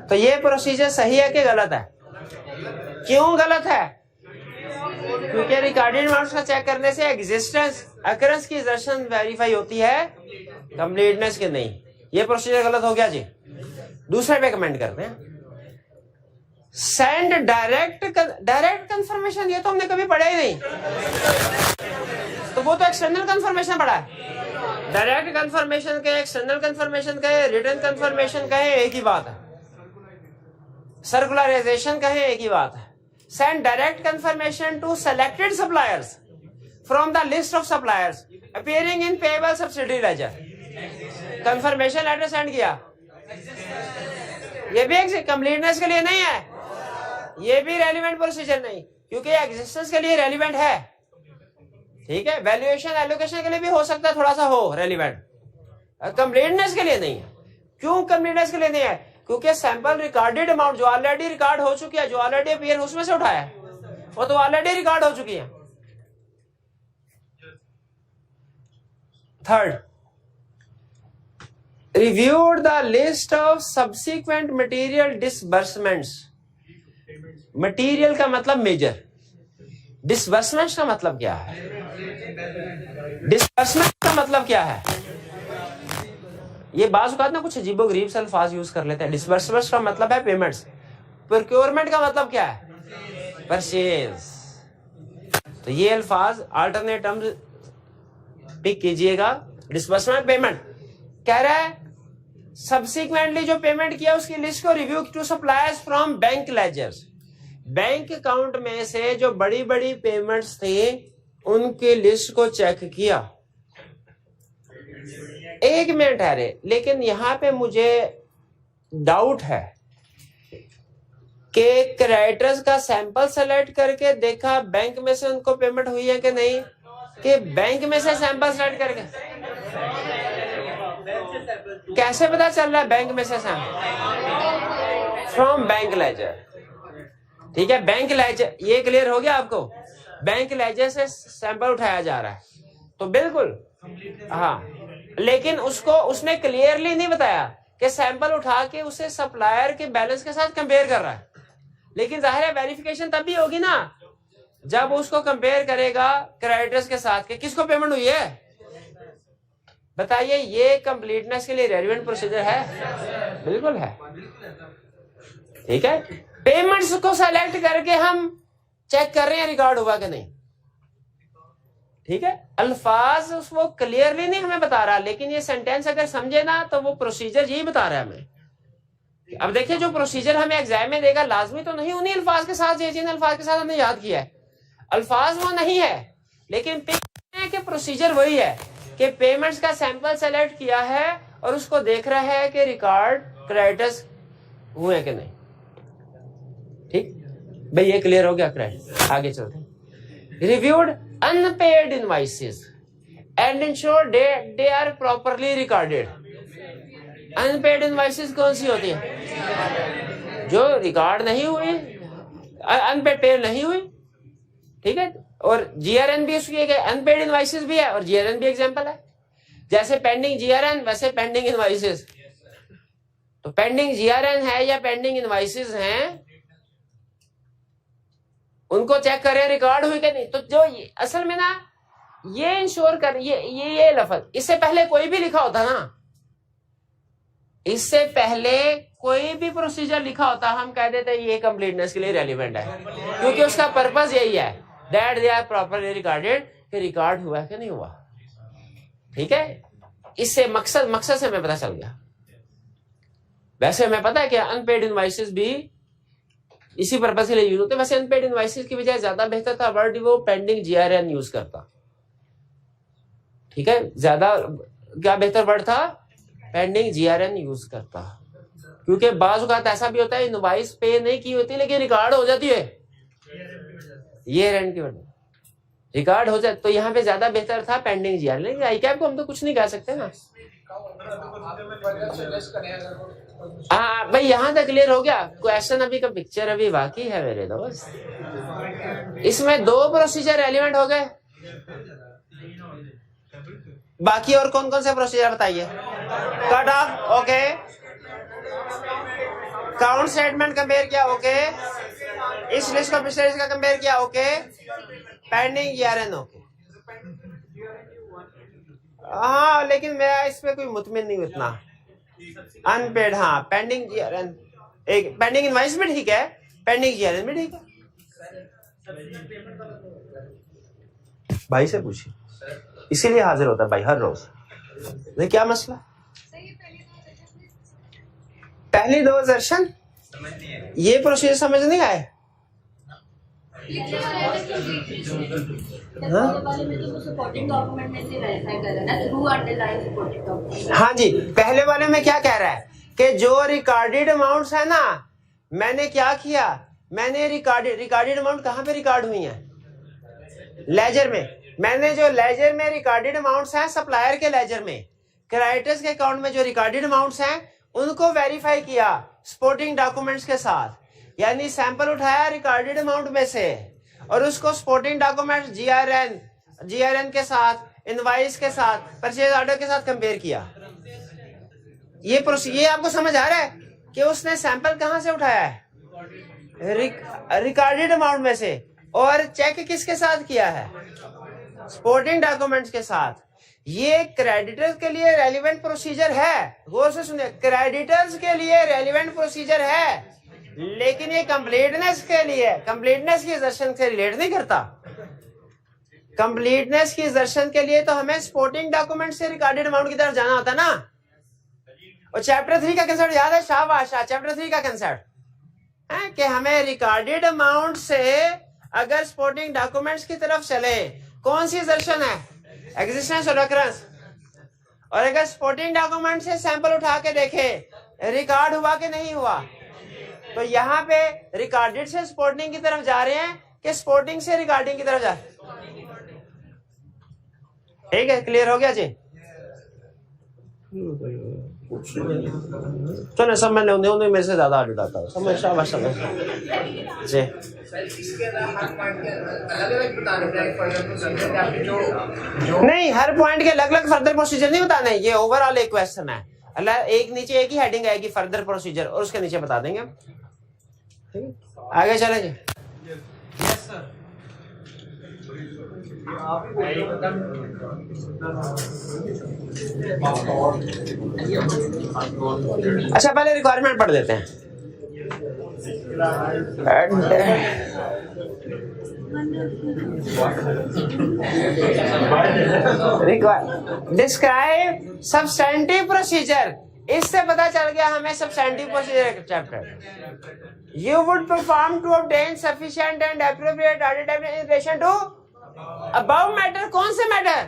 तो ये प्रोसीजर सही है कि गलत है? क्यों गलत है? क्योंकि रिकॉर्डेड अमाउंट्स का चेक करने से एग्जिस्टेंस अकरेंस की असर्शन वेरीफाई होती है, कंप्लीटनेस की नहीं। ये प्रोसीजर गलत हो गया जी। दूसरे पे कमेंट करते हैं, सेंड डायरेक्ट कंफर्मेशन, ये तो हमने कभी पढ़ा ही नहीं, तो वो तो एक्सटर्नल कंफर्मेशन पढ़ा है। डायरेक्ट कंफर्मेशन कहे, एक्सटर्नल कंफर्मेशन कहे, रिटर्न कंफर्मेशन कहे, एक ही बात है। सर्कुलराइजेशन कहे, एक ही बात है। Send direct confirmation to selected suppliers from the list of suppliers appearing in payable subsidy ledger. Confirmation letter send किया, ये भी कंप्लीटनेस के लिए नहीं है, ये भी रेलिवेंट प्रोसीजर नहीं, क्योंकि एग्जिस्टेंस के लिए रेलिवेंट है। ठीक है, वैल्यूएशन एलोकेशन के लिए भी हो सकता है थोड़ा सा हो रेलिवेंट, कंप्लीटनेस के लिए नहीं है। क्यों कंप्लीटनेस के लिए नहीं है? क्योंकि सैंपल रिकॉर्डेड अमाउंट जो ऑलरेडी रिकॉर्ड हो चुकी है, जो ऑलरेडी अपीयर उसमें से उठाया है, वो तो ऑलरेडी रिकॉर्ड हो चुकी है। Third, reviewed the list of subsequent material disbursements. Material का मतलब मेजर, डिसबर्समेंट का मतलब क्या है? डिसबर्समेंट का मतलब क्या है? ये बाज़ औक़ात ना कुछ अजीबोगरीब से अल्फाज यूज कर लेते हैं। डिसबर्समेंट का मतलब है पेमेंट्स, प्रोक्योरमेंट का मतलब क्या है? परचेज। तो ये अल्फाज अल्टरनेट टर्म्स पिक कीजिएगा। डिसबर्समेंट पेमेंट कह रहा है सब्सिक्वेंटली जो पेमेंट किया उसकी लिस्ट को review to suppliers from bank ledgers. Bank account में से जो बड़ी बड़ी पेमेंट्स थी उनकी लिस्ट को चेक किया। एक मिनट है रे, लेकिन यहां पे मुझे डाउट है कि क्रेडिटर्स का सैंपल सेलेक्ट करके देखा बैंक में से उनको पेमेंट हुई है कि नहीं, कि बैंक में से सैंपल सेलेक्ट करके कैसे पता चल रहा है बैंक में से सैंपल? From bank laser. ठीक है, बैंक लेजर, ये क्लियर हो गया आपको? बैंक लेजर से सैंपल उठाया जा रहा है, तो बिल्कुल हाँ, लेकिन उसको उसने क्लियरली नहीं बताया कि सैंपल उठा के उसे सप्लायर के बैलेंस के साथ कंपेयर कर रहा है। लेकिन जाहिर है वेरिफिकेशन तब भी होगी ना जब उसको कंपेयर करेगा क्रेडिटर्स के साथ के किसको पेमेंट हुई है। बताइए, ये कंप्लीटनेस के लिए रेलिवेंट प्रोसीजर है? बिल्कुल है। ठीक है, पेमेंट्स को सेलेक्ट करके हम चेक कर रहे हैं रिकॉर्ड हुआ कि नहीं। ठीक है, अल्फाज वो क्लियरली नहीं हमें बता रहा, लेकिन ये सेंटेंस अगर समझे ना तो वो प्रोसीजर यही बता रहा है हमें। अब देखिए, जो प्रोसीजर हमें एग्जाम में देगा लाजमी तो नहीं उन्हीं अल्फाज के साथ जिन अल्फाज के साथ हमने याद किया है। अल्फाज वो नहीं है, लेकिन के प्रोसीजर वही है कि पेमेंट्स का सैंपल सेलेक्ट किया है और उसको देख रहा है कि रिकॉर्ड क्रेडिटर्स हुए कि नहीं। ठीक भाई, ये क्लियर हो गया क्रेडिट। आगे चलते हैं। Reviewed unpaid invoices and ensure they are properly recorded. Unpaid invoices कौन सी होती है? जो रिकॉर्ड नहीं हुई, अनपेड पे नहीं हुई। ठीक है, और जीआरएन भी उसकी एक अनपेड इनवॉइसेस भी है और जीआरएन भी एग्जांपल है। जैसे पेंडिंग जीआरएन वैसे पेंडिंग इनवॉइसेस। तो पेंडिंग जीआरएन है या पेंडिंग इनवॉइसेस हैं, उनको चेक करें रिकॉर्ड हुई कि नहीं। तो जो असल में ना ये इंश्योर कर, ये लफ्ज इससे पहले कोई भी लिखा होता ना, इससे पहले कोई भी प्रोसीजर लिखा होता हम कह देते ये कंप्लीटनेस के लिए रेलिवेंट है, क्योंकि उसका पर्पस यही है that they are properly recorded, कि रिकॉर्ड हुआ कि नहीं हुआ। ठीक है, इससे मकसद से हमें पता चल गया। वैसे हमें पता है कि अनपेड इनवॉइसेस भी इसी पर्पस के लिए यूज होते हैं। वैसे अनपेड इनवॉइसेस की बजाय ज्यादा बेहतर था वर्ड वो पेंडिंग जीआरएन यूज करता। ठीक है, ज्यादा क्या बेहतर वर्ड था? पेंडिंग जीआरएन यूज करता, क्योंकि बाज़ औक़ात ऐसा भी होता है इनवॉइस पे नहीं की होती लेकिन रिकॉर्ड हो जाती है, ये रेंट की वजह रिकॉर्ड हो जाए, तो यहाँ पे ज्यादा बेहतर था पेंडिंग जीआरएन। लेकिन आई कैप को हम तो कुछ नहीं कह सकते ना। हाँ भाई, यहाँ तक क्लियर हो गया क्वेश्चन। अभी का पिक्चर अभी बाकी है मेरे दोस्त। इसमें दो प्रोसीजर एलिमेंट हो गए, बाकी और कौन कौन से प्रोसीजर बताइए। Cut off okay, count statement compare किया ओके, इस लिस्ट को पिछले लिस्ट का कंपेयर किया, ओके, पेंडिंग ईआरएन, ओके। हाँ लेकिन मैं इसमें कोई मुतमिन नहीं उतना। अनपेड, हाँ, पेंडिंग ईआरएन, एक पेंडिंग इनवॉइस भी ठीक है, पेंडिंग ईआरएन भी ठीक है। भाई से पूछिए, इसीलिए हाजिर होता है भाई हर रोज। ये क्या मसला? पहली दो वर्जन ये प्रोसीजर समझ नहीं आए? हाँ जी, पहले वाले में क्या कह रहा है कि जो रिकॉर्डेड अमाउंट्स है ना, मैंने क्या किया, मैंने रिकॉर्डेड अमाउंट कहाँ पे रिकॉर्ड हुई है? लेजर में। मैंने जो लेजर में रिकॉर्डेड अमाउंट्स हैं, सप्लायर के लेजर में, क्रेडिटर्स के अकाउंट में जो रिकॉर्डेड अमाउंट्स हैं उनको वेरीफाई किया सपोर्टिंग डॉक्यूमेंट्स के साथ, यानी सैंपल उठाया रिकॉर्डेड अमाउंट में से और उसको सपोर्टिंग डॉक्यूमेंट्स जीआरएन के साथ, इनवॉइस के साथ, परचेज ऑर्डर के साथ कंपेयर किया। ये आपको समझ आ रहा है कि उसने सैंपल कहां से उठाया है? रिकॉर्डेड अमाउंट में से, और चेक किसके साथ किया है? सपोर्टिंग डॉक्यूमेंट्स के साथ। ये क्रेडिटर्स के लिए रेलिवेंट प्रोसीजर है, गौर से सुनिए, क्रेडिटर्स के लिए रेलिवेंट प्रोसीजर है, लेकिन ये कंप्लीटनेस के लिए, कंप्लीटनेस की असर्शन से रिलेट नहीं करता। कंप्लीटनेस की असर्शन के लिए तो हमें सपोर्टिंग डॉक्यूमेंट से रिकॉर्डेड अमाउंट की तरफ जाना होता ना। और चैप्टर 3 का कंसेप्ट याद है? शाबाश, चैप्टर 3 का कंसेप्ट है कि हमें रिकॉर्डेड अमाउंट से अगर सपोर्टिंग डॉक्यूमेंट्स की तरफ चले, कौन सी असर्शन है? एग्जिस्टेंस और रेकरेंस। और अगर सपोर्टिंग डॉक्यूमेंट से सैंपल उठा के देखे रिकॉर्ड हुआ कि नहीं हुआ, तो यहाँ पे रिकॉर्डेड से सपोर्टिंग की तरफ जा रहे हैं कि सपोर्टिंग से रिकॉर्डिंग की तरफ जा रहे हैं? ठीक है, क्लियर हो गया जी? चलो सब मैंने उन्हें मेरे से ज्यादा ऑडिट आता है, समझ शाबाश समझ जी। नहीं, हर पॉइंट के अलग अलग फर्दर प्रोसीजर नहीं बताने, ये ओवरऑल एक क्वेश्चन है। अल्लाह एक नीचे एक ही हेडिंग आएगी फर्दर प्रोसीजर, और उसके नीचे बता देंगे। आगे चले जी। अच्छा, पहले रिक्वायरमेंट पढ़ देते हैं। डिस्क्राइब सब्सटेंटिव प्रोसीजर, इससे पता चल गया हमें substantive procedure chapter. You would perform to obtain sufficient and appropriate audit evidence in relation to above matter। कौन से मैटर?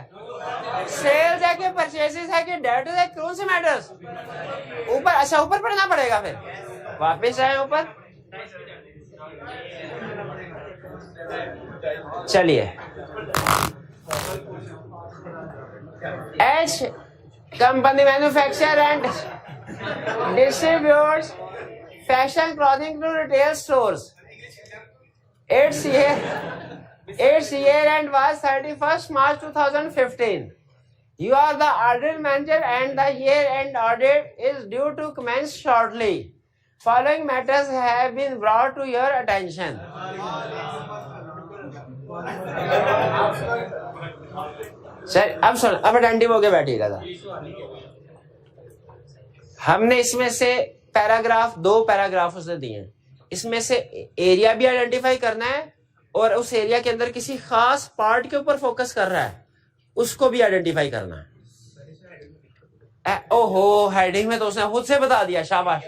सेल्स है कि परचेसेस है कि डेटर्स है, कौन से मैटर्स? ऊपर, अच्छा ऊपर पढ़ना पड़ेगा, फिर वापस आए ऊपर। चलिए, H company manufacture and distributes fashion clothing to retail stores. Its year end was 31st March 2015. You are the audit manager and the year end audit is due to commence shortly. Following matters have been brought to your attention. Sir अब सुन, अब अटेंटिव होके बैठिएगा। हमने इसमें से पैराग्राफ, 2 पैराग्राफ उसने दिए हैं, इसमें से एरिया भी आइडेंटिफाई करना है और उस एरिया के अंदर किसी खास पार्ट के ऊपर फोकस कर रहा है उसको भी आइडेंटिफाई करना है। ओहो, हेडिंग में तो उसने खुद से बता दिया, शाबाश।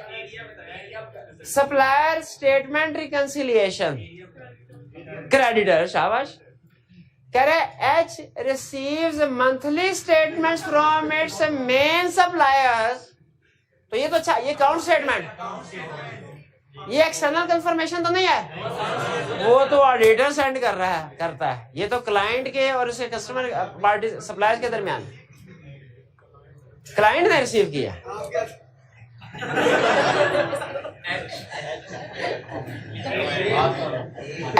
सप्लायर स्टेटमेंट रिकंसिलिएशन, क्रेडिटर, शाबाश। कह रहे H receives monthly statements from its main suppliers। तो ये तो अच्छा, ये काउंट स्टेटमेंट, ये एक्सटर्नल कंफर्मेशन तो नहीं है, वो तो ऑडिटर सेंड कर रहा है, करता है। ये तो क्लाइंट के और उसके कस्टमर पार्टी सप्लायर्स के दरमियान, क्लाइंट ने रिसीव किया।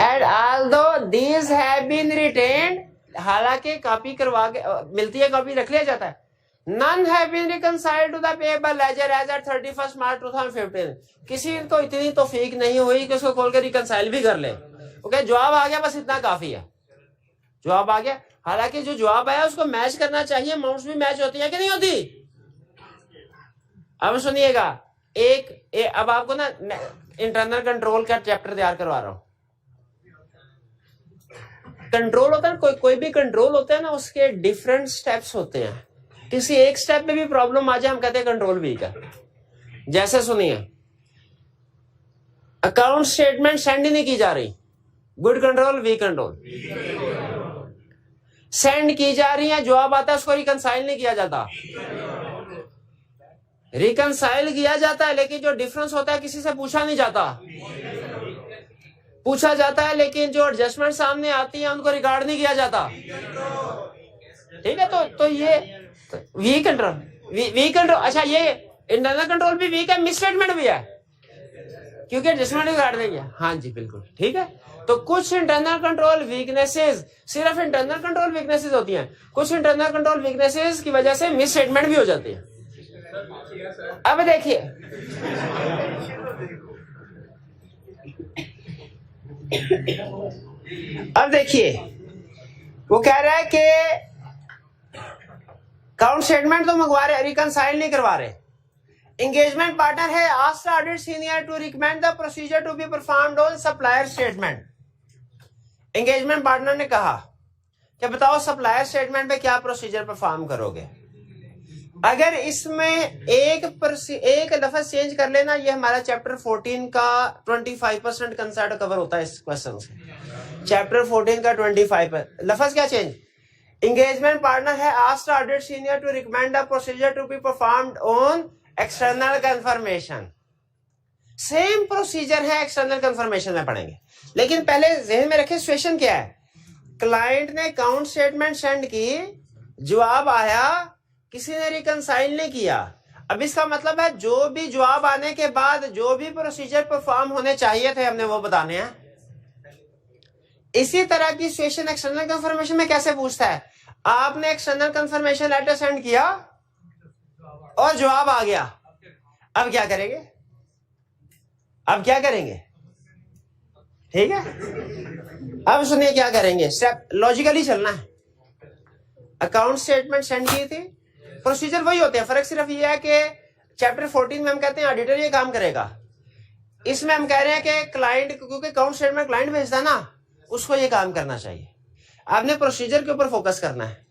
And although these have been retained, हालांकि कॉपी करवा के मिलती है, कॉपी रख लिया जाता है, None have been reconciled to the payable ledger as at 31st March 2015. किसी को इतनी तौफीक नहीं हुई कि उसको खोल कर रिकंसाइल भी कर ले। ओके, जवाब आ गया, बस इतना काफी है, जवाब आ गया। हालांकि जो जवाब आया उसको मैच करना चाहिए, अमाउंट्स भी मैच होती है कि नहीं होती। अब सुनिएगा, अब आपको ना इंटरनल कंट्रोल का चैप्टर तैयार करवा रहा हूं। कंट्रोल होता है, कोई भी कंट्रोल होता है ना, उसके डिफरेंट स्टेप्स होते हैं। किसी एक स्टेप में भी प्रॉब्लम आ जाए, हम कहते हैं कंट्रोल वीक है। जैसे सुनिए, अकाउंट स्टेटमेंट सेंड ही नहीं की जा रही, good control weak control. Send की जा रही है, जवाब आता है, उसको रिकंसाइल नहीं किया जाता। रिकंसाइल किया जाता है, लेकिन जो डिफरेंस होता है किसी से पूछा नहीं जाता। पूछा जाता है, लेकिन जो एडजस्टमेंट सामने आती है उनको रिकॉर्ड नहीं किया जाता। ठीक है, तो ये वीक कंट्रोल। अच्छा, ये इंटरनल कंट्रोल भी वीक है, मिसस्टेटमेंट भी है, क्योंकि एडजस्टमेंट रिकॉर्ड नहीं किया। हाँ जी, बिल्कुल ठीक है। तो कुछ इंटरनल कंट्रोल वीकनेसेस, सिर्फ इंटरनल कंट्रोल वीकनेसेस होती हैं, कुछ इंटरनल कंट्रोल वीकनेसेस की वजह से मिस स्टेटमेंट भी हो जाती है। अब देखिए, वो कह रहा है कि अकाउंट स्टेटमेंट तो मंगवा रहे, रिकंसाइल नहीं करवा रहे। एंगेजमेंट पार्टनर है asked audit senior to recommend the procedure to be performed on supplier statement. Engagement partner ने कहा कि बताओ सप्लायर स्टेटमेंट पे क्या प्रोसीजर परफॉर्म करोगे। अगर इसमें एक लफ्ज चेंज कर लेना, ये हमारा चैप्टर 14 का 25% कंसेप्ट कवर होता है इस क्वेश्चन से। चैप्टर 14 का 25 लफ्ज क्या चेंज। एंगेजमेंट पार्टनर है asked audit senior to recommend the procedure to be performed on external confirmation. Same procedure है, एक्सटर्नल कंफर्मेशन में पढ़ेंगे, लेकिन पहले ज़हन में रखें सिचुएशन क्या है। क्लाइंट ने अकाउंट स्टेटमेंट सेंड की, जवाब आया, किसी ने रिकंसाइल नहीं किया। अब इसका मतलब है जो भी जवाब आने के बाद जो भी प्रोसीजर परफॉर्म होने चाहिए थे, हमने वो बताने हैं। इसी तरह की सिचुएशन एक्सटर्नल कंफर्मेशन में कैसे पूछता है। आपने एक्सटर्नल कंफर्मेशन लेटर सेंड किया और जवाब आ गया, अब क्या करेंगे, ठीक है। अब सुनिए क्या करेंगे, स्टेप लॉजिकली चलना है। अकाउंट स्टेटमेंट सेंड की थी, प्रोसीजर वही होते हैं, फर्क सिर्फ ये है कि चैप्टर 14 में हम कहते हैं ऑडिटर ये काम करेगा, इसमें हम कह रहे हैं कि क्लाइंट, क्योंकि अकाउंट स्टेटमेंट क्लाइंट भेजता है ना, उसको ये काम करना चाहिए। आपने प्रोसीजर के ऊपर फोकस करना है।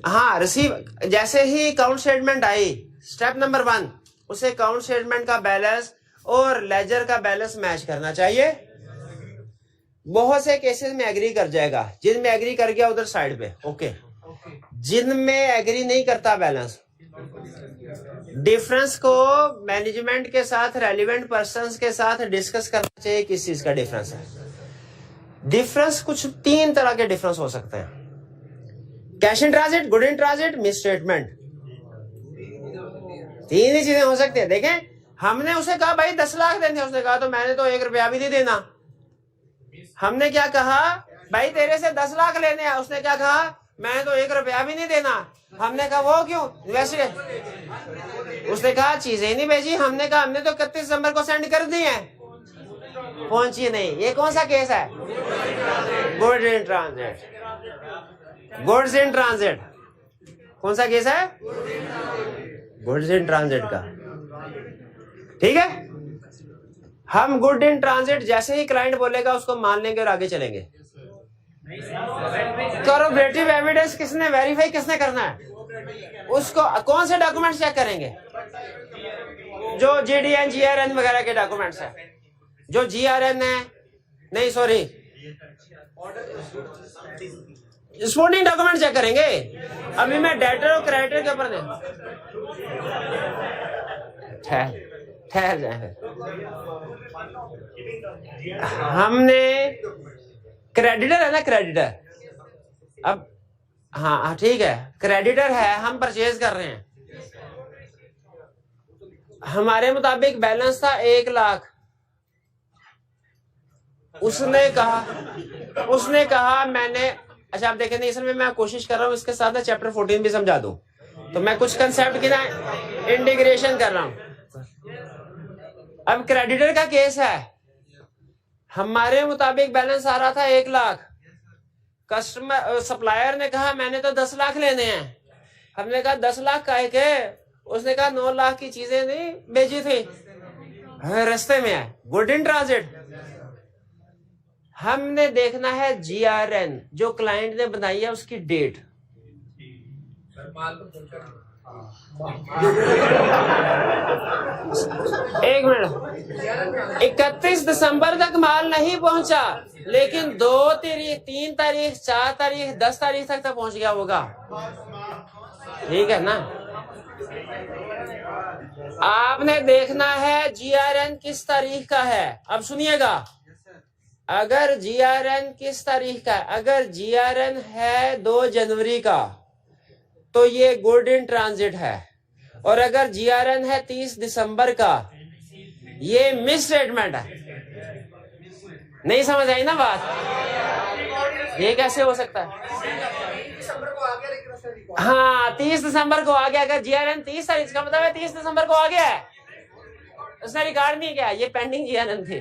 हाँ, रिसीव, जैसे ही अकाउंट स्टेटमेंट आई, स्टेप नंबर 1, उसे अकाउंट स्टेटमेंट का बैलेंस और लेजर का बैलेंस मैच करना चाहिए। बहुत से केसेस में एग्री कर जाएगा, जिनमें एग्री कर गया उधर साइड पे, ओके। जिनमें एग्री नहीं करता बैलेंस, डिफरेंस को मैनेजमेंट के साथ, रेलिवेंट पर्संस के साथ डिस्कस करना चाहिए किस चीज का डिफरेंस है। डिफरेंस कुछ 3 तरह के डिफरेंस हो सकते हैं। Cash in transit, good in transit, miss statement, 3 ही चीजें हो सकती है। देखें, हमने उसे कहा भाई 10 लाख देने, उसने कहा तो मैंने तो 1 रुपया भी नहीं देना। हमने क्या कहा, भाई तेरे से 10 लाख लेने हैं, उसने क्या कहा, मैं तो 1 रुपया भी नहीं देना। हमने कहा वो क्यों, वैसे उसने कहा चीजें ही नहीं भेजी। हमने कहा हमने तो 31 दिसंबर को सेंड कर दी है, पहुंची नहीं। ये कौन सा केस है, goods in transit, goods in transit. कौन सा केस है, गुड्स इन ट्रांजिट का, ठीक है। हम गुड इन ट्रांजिट जैसे ही क्लाइंट बोलेगा उसको मान लेंगे और आगे चलेंगे। कॉरोबरेटिव एविडेंस किसने वेरीफाई, किसने करना है, उसको कौन से डॉक्यूमेंट चेक करेंगे, जो जीडीएन जीआरएन वगैरह के डॉक्यूमेंट्स है, जो जीआरएन है, नहीं सॉरी, सपोर्टिंग डॉक्यूमेंट चेक करेंगे। अभी मैं डेटर और क्रेडिटर के ऊपर ठहर जाए। हमने क्रेडिटर है ना, क्रेडिटर, अब हाँ ठीक है, क्रेडिटर है, हम परचेज कर रहे हैं, हमारे मुताबिक बैलेंस था 1 लाख। उसने कहा मैंने, अच्छा आप देखें, असल में मैं कोशिश कर रहा हूँ इसके साथ ना चैप्टर 14 भी समझा दूं। तो मैं कुछ कंसेप्ट की ना इंटीग्रेशन कर रहा हूं। अब क्रेडिटर का केस है, हमारे मुताबिक बैलेंस आ रहा था 1 लाख, कस्टमर सप्लायर ने कहा मैंने तो 10 लाख लेने हैं। हमने कहा 10 लाख का एक है, उसने कहा 9 लाख की चीजें नहीं भेजी थी, रास्ते में है, गुड इन ट्रांजिट। हमने देखना है GRN जो क्लाइंट ने बनाई है उसकी डेट। एक मिनट, 31 दिसंबर तक माल नहीं पहुंचा, लेकिन 2 तारीख, 3 तारीख, 4 तारीख, 10 तारीख तक तो पहुंच गया होगा, ठीक है ना। आपने देखना है GRN किस तारीख का है। अब सुनिएगा, अगर GRN किस तारीख का है, अगर GRN है 2 जनवरी का तो ये गुड इन ट्रांजिट है, और अगर GRN है 30 दिसंबर का ये मिस स्टेटमेंट है। नहीं समझ आई ना बात, ये कैसे हो सकता है? हाँ 30 दिसंबर को आ गया, अगर GRN 30 तारीख का मतलब है 30 दिसंबर को आ गया है, उसने रिकॉर्ड नहीं किया, ये पेंडिंग GRN थी,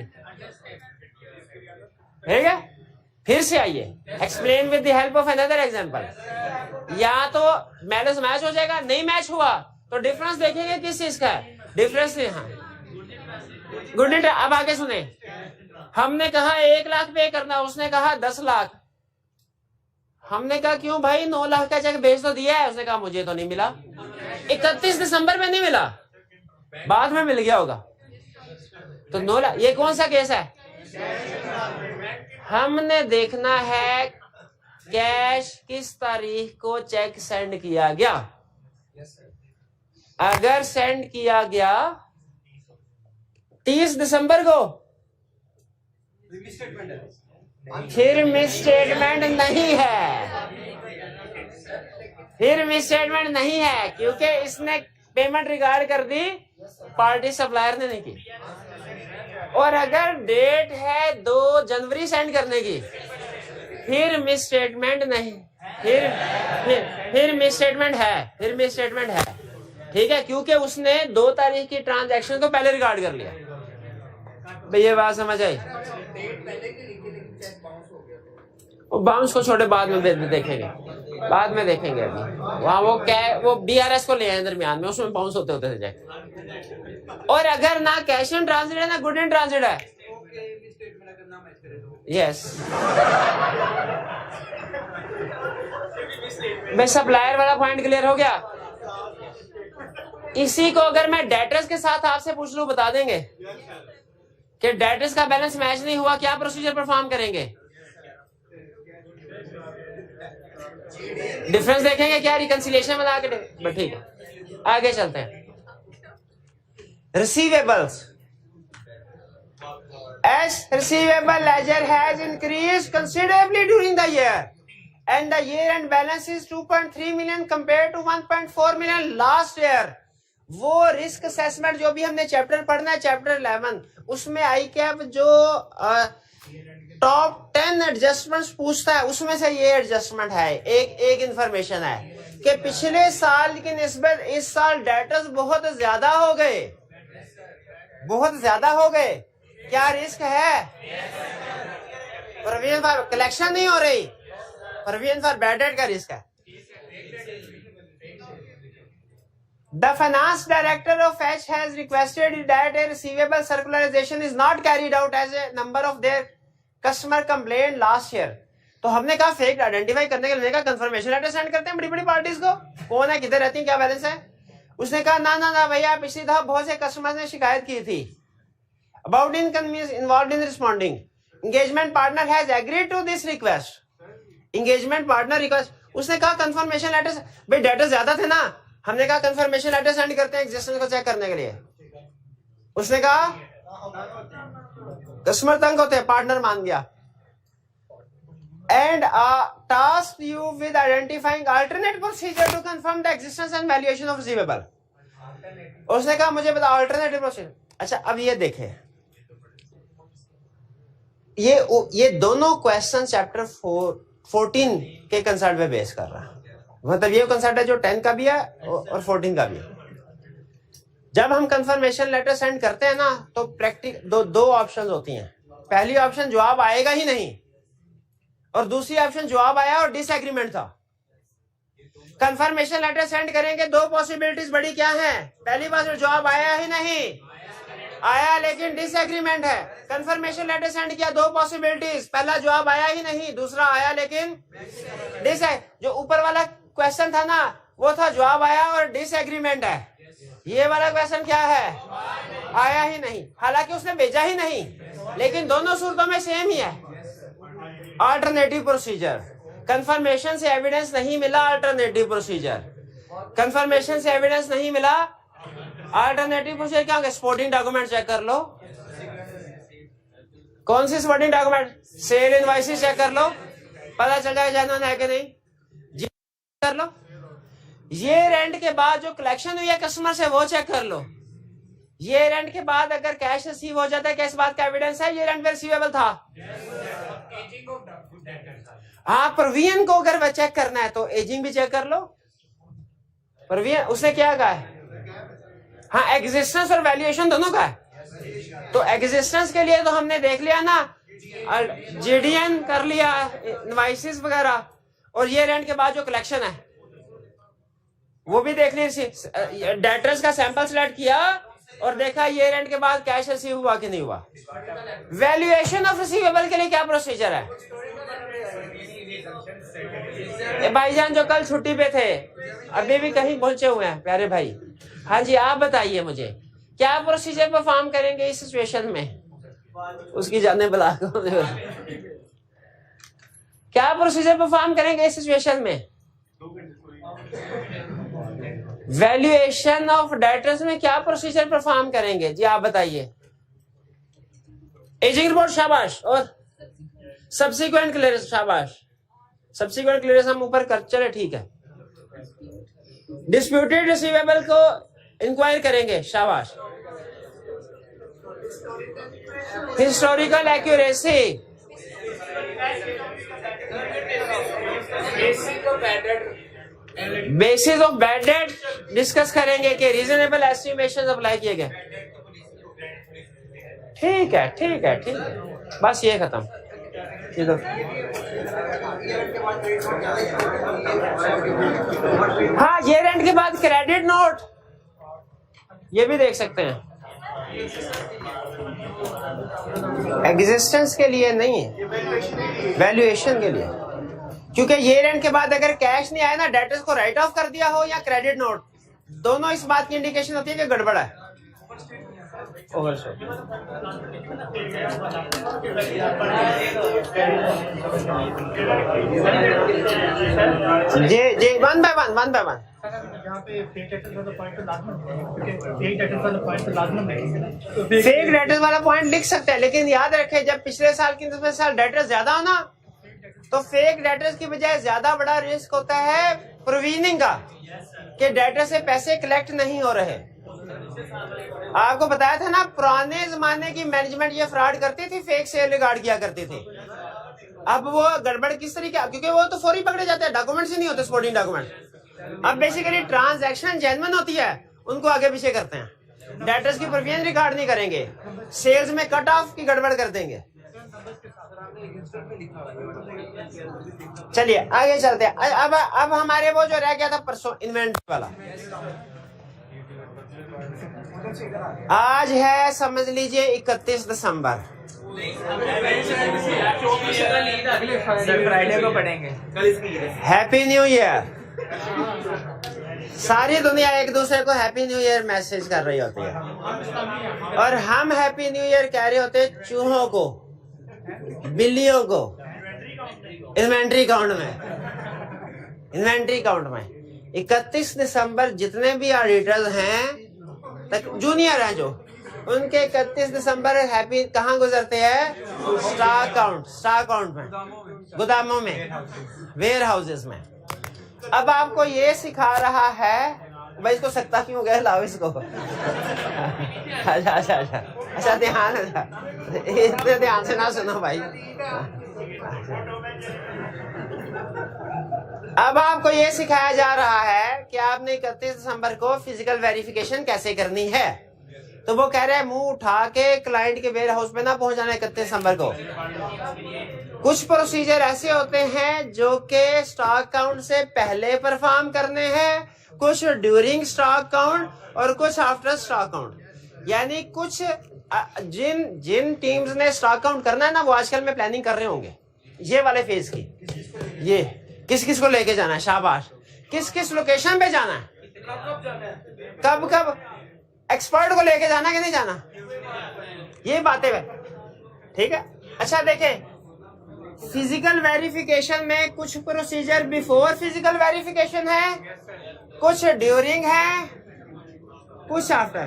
ठीक है। फिर से आइए, explain with the help of another example. या तो बैलेंस मैच हो जाएगा, नहीं मैच हुआ तो डिफरेंस देखेंगे किस चीज का है, डिफरेंस यहाँ गुड इट। अब आगे सुने, हमने कहा 1 लाख पे करना, उसने कहा 10 लाख। हमने कहा क्यों भाई, 9 लाख का चेक भेज तो दिया है, उसने कहा मुझे तो नहीं मिला, 31 दिसंबर में नहीं मिला, बाद में मिल गया होगा, तो 9 लाख। ये कौन सा केस है? हमने देखना है कैश किस तारीख को चेक सेंड किया गया। अगर सेंड किया गया 30 दिसंबर को फिर मिस स्टेटमेंट नहीं है, फिर मिस स्टेटमेंट नहीं है, क्योंकि इसने पेमेंट रिगार्ड कर दी, पार्टी सप्लायर ने नहीं की। और अगर डेट है 2 जनवरी सेंड करने की, फिर मिस स्टेटमेंट नहीं, फिर मिस स्टेटमेंट है, फिर मिस स्टेटमेंट है, ठीक है, क्योंकि उसने 2 तारीख की ट्रांजैक्शन को पहले रिकॉर्ड कर लिया। भाई ये बात समझ आई? बाउंस को छोटे, बाद में देखेंगे, बाद में देखेंगे। अभी वहाँ वो BRS को ले आए दरमियान में, उसमें बाउंस होते होते जाए। और अगर ना कैश इन ट्रांजिट है ना गुड इन ट्रांजिट है, यस भाई सप्लायर वाला पॉइंट क्लियर हो गया। इसी को अगर मैं डेटर्स के साथ आपसे पूछ लूं, बता देंगे कि डेटर्स का बैलेंस मैच नहीं हुआ, क्या प्रोसीजर परफॉर्म करेंगे? डिफरेंस देखेंगे क्या, रिकंसिलिएशन में लाके, बट ठीक है आगे चलते हैं। Receivables. As receivable ledger has increased considerably during the year, and the year-end balance is 2.3 million compared to 1.4 million last year. वो रिस्क असेसमेंट जो भी हमने चैप्टर पढ़ना है, चैप्टर 11, उसमें आई कैप जो टॉप 10 एडजस्टमेंट्स पूछता है, उसमें से ये एडजस्टमेंट है। एक इंफॉर्मेशन है कि पिछले साल की निस्बत इस साल डेटर्स बहुत ज्यादा हो गए, बहुत ज्यादा हो गए। क्या रिस्क है? प्रोविजन फॉर कलेक्शन नहीं हो रही, प्रोविजन फॉर बैड डेट का रिस्क है। The finance director of Fetch has requested that a receivable circularization is not carried out as a number of their customer complaint last year. तो हमने कहा फेक आइडेंटिफाई करने के लिए कंफर्मेशन लेटर सेंड करते हैं बड़ी बड़ी पार्टीज को, कौन है, किधर रहती है, क्या बैलेंस है। उसने कहा ना ना ना भैया, पिछली दफा बहुत से कस्टमर्स ने शिकायत की थी about inconvenience involved in responding. Engagement partner has agreed to this request. Engagement partner request, उसने कहा कंफर्मेशन लेटर, भाई डेटा ज्यादा थे ना, हमने कहा कंफर्मेशन लेटर सेंड करते हैं एग्जिस्टेंस को चेक करने के लिए। उसने कहा कस्टमर तंग होते हैं, पार्टनर मान गया। And tasked you with identifying alternate procedure to confirm the existence and valuation of receivable. उसने कहा मुझे बता अल्टरनेटिव प्रोसीजर। अच्छा अब ये देखें, ये दोनों क्वेश्चन चैप्टर 14 के कंसल्ट पे बेस कर रहा है। मतलब ये कंसेप्ट है जो 10 का भी है और 14 का भी है। जब हम कंफर्मेशन लेटर सेंड करते हैं ना तो दो ऑप्शन होती हैं। पहली ऑप्शन जवाब आएगा ही नहीं, और दूसरी ऑप्शन जवाब आया और डिसएग्रीमेंट था। कंफर्मेशन लेटर सेंड करेंगे, दो पॉसिबिलिटीज बड़ी क्या है। पहली बात जवाब आया ही नहीं, आया लेकिन डिसएग्रीमेंट है। कंफर्मेशन लेटर सेंड किया, दो पॉसिबिलिटीज, पहला जवाब आया ही नहीं, दूसरा आया लेकिन जो ऊपर वाला क्वेश्चन था ना वो था जवाब आया और डिसएग्रीमेंट है। ये वाला क्वेश्चन क्या है, आया ही नहीं, हालांकि उसने भेजा ही नहीं, लेकिन दोनों सूरतों में सेम ही है। अल्टरनेटिव प्रोसीजर, कंफर्मेशन से एविडेंस नहीं मिला, अल्टरनेटिव प्रोसीजर, कंफर्मेशन से एविडेंस नहीं मिला, अल्टरनेटिव प्रोसीजर क्या होगा, सपोर्टिंग डॉक्यूमेंट चेक कर लो। कौन सी supporting document, sale invoices check कर लो, पता चल जाएगा जेन्युइन है कि नहीं, जी कर लो। ये रेंट के बाद जो कलेक्शन हुई है कस्टमर से वो चेक कर लो। ये रेंट के बाद अगर कैश रिसीव हो जाता है, किस बात का एविडेंस है, ये रेंट रिसीवेबल था। हाँ, प्रोविजन को अगर चेक करना है तो एजिंग भी चेक कर लो। प्रोविजन उसने क्या कहा है, हाँ एग्जिस्टेंस और वैल्यूएशन दोनों का है। तो एग्जिस्टेंस के लिए तो हमने देख लिया ना, जीडीएन कर लिया, इनवॉइसेस वगैरह, और ये रेंट के बाद जो कलेक्शन है वो भी देख लीजिए। डेटर्स का सैंपल सिलेक्ट किया और देखा ये रेंट के बाद कैश रिसीव हुआ कि नहीं हुआ। वैल्यूएशन ऑफ रिसीवेबल के लिए क्या प्रोसीजर है, भाईजान जो कल छुट्टी पे थे अभी भी कहीं पहुंचे हुए हैं प्यारे भाई। हाँ जी, आप बताइए मुझे क्या प्रोसीजर परफॉर्म करेंगे इस सिचुएशन में। उसकी जाने बुला क्या प्रोसीजर परफॉर्म करेंगे इस सिचुएशन में। वैल्यूएशन ऑफ डेटर्स में क्या प्रोसीजर परफॉर्म करेंगे, जी आप बताइए। एजिंग रिपोर्ट शाबाश, और सब्सिक्वेंट क्लियरेंस शाबाश। सब्सिक्वेंट क्लियरेंस हम ऊपर कर चले, ठीक है। डिस्प्यूटेड रिसीवेबल को इंक्वायर करेंगे, शाबाश। Historical accuracy, basis of bad debt discuss करेंगे कि रीजनेबल एस्टिमेशन अप्लाई किए गए। ठीक है ठीक है ठीक है, बस ये खत्म। हाँ, ये रेंट के बाद क्रेडिट नोट ये भी देख सकते हैं। एग्जिस्टेंस के लिए नहीं है, वैल्यूएशन के लिए, क्योंकि ये रेंट के बाद अगर कैश नहीं आया ना, डेटर्स को राइट ऑफ कर दिया हो या क्रेडिट नोट, दोनों इस बात की इंडिकेशन होती है कि गड़बड़ है। जी जी, one by one. Fake debtors वाला पॉइंट लिख सकते हैं, लेकिन याद रखें जब पिछले साल की पिछले साल डेटर्स ज्यादा हो ना, तो फेक डेटर्स की बजाय ज्यादा बड़ा रिस्क होता है प्रोविजनिंग का, कि डेटर से पैसे कलेक्ट नहीं हो रहे। आपको बताया था ना, पुराने जमाने की मैनेजमेंट ये फ्रॉड करती थी, फेक सेल रिकॉर्ड किया करती थी। अब वो गड़बड़ किस तरीके, क्योंकि वो तो फौरी पकड़े जाते हैं, डॉक्यूमेंट्स ही नहीं होते सपोर्टिंग डॉक्यूमेंट। अब बेसिकली ट्रांजैक्शन जेन्युइन होती है, उनको आगे पीछे करते हैं। डेटर्स की प्रोविजन रिकॉर्ड नहीं करेंगे, सेल्स में कट ऑफ की गड़बड़ कर देंगे। चलिए आगे चलते हैं। अब हमारे वो जो रह गया था परसों इन्वेंट्री वाला, आज है समझ लीजिए 31 दिसंबर। फ्राइडे को पढ़ेंगे। Happy new year. सारी दुनिया एक दूसरे को हैप्पी न्यू ईयर मैसेज कर रही होती है, और हम हैप्पी न्यू ईयर कह रहे होते हैं चूहों को, बिल्लियों को, इन्वेंट्री काउंट में। इन्वेंट्री काउंट में 31 दिसंबर जितने भी ऑडिटर्स हैं तक जूनियर हैं जो, उनके 31 दिसंबर हैप्पी कहाँ गुजरते हैं, स्टॉक काउंट में, गोदामों में, वेयर हाउसेस में। अब आपको ये सिखा रहा है, भाई इसको सकता क्यों गया, लाओ इसको। अच्छा ध्यान से ना सुनो भाई। अब आपको ये सिखाया जा रहा है कि आपने 31 दिसंबर को फिजिकल वेरिफिकेशन कैसे करनी है। तो वो कह रहे हैं मुंह उठा के क्लाइंट के वेयर हाउस में ना पहुंच जाना 31 दिसंबर को। कुछ प्रोसीजर ऐसे होते हैं जो कि स्टॉक काउंट से पहले परफॉर्म करने हैं, कुछ ड्यूरिंग स्टॉक काउंट और कुछ आफ्टर स्टॉक काउंट। यानी कुछ जिन टीम्स ने स्टॉक काउंट करना है ना, वो आजकल में प्लानिंग कर रहे होंगे ये वाले फेज की। ये किस किस को लेके जाना है, शाबाश, किस किस लोकेशन पे जाना है, कब कब, एक्सपर्ट को लेके जाना कि नहीं जाना, ये बातें हैं, ठीक है। अच्छा देखें, फिजिकल वेरिफिकेशन में कुछ प्रोसीजर बिफोर फिजिकल वेरिफिकेशन है, कुछ ड्यूरिंग है, कुछ आफ्टर।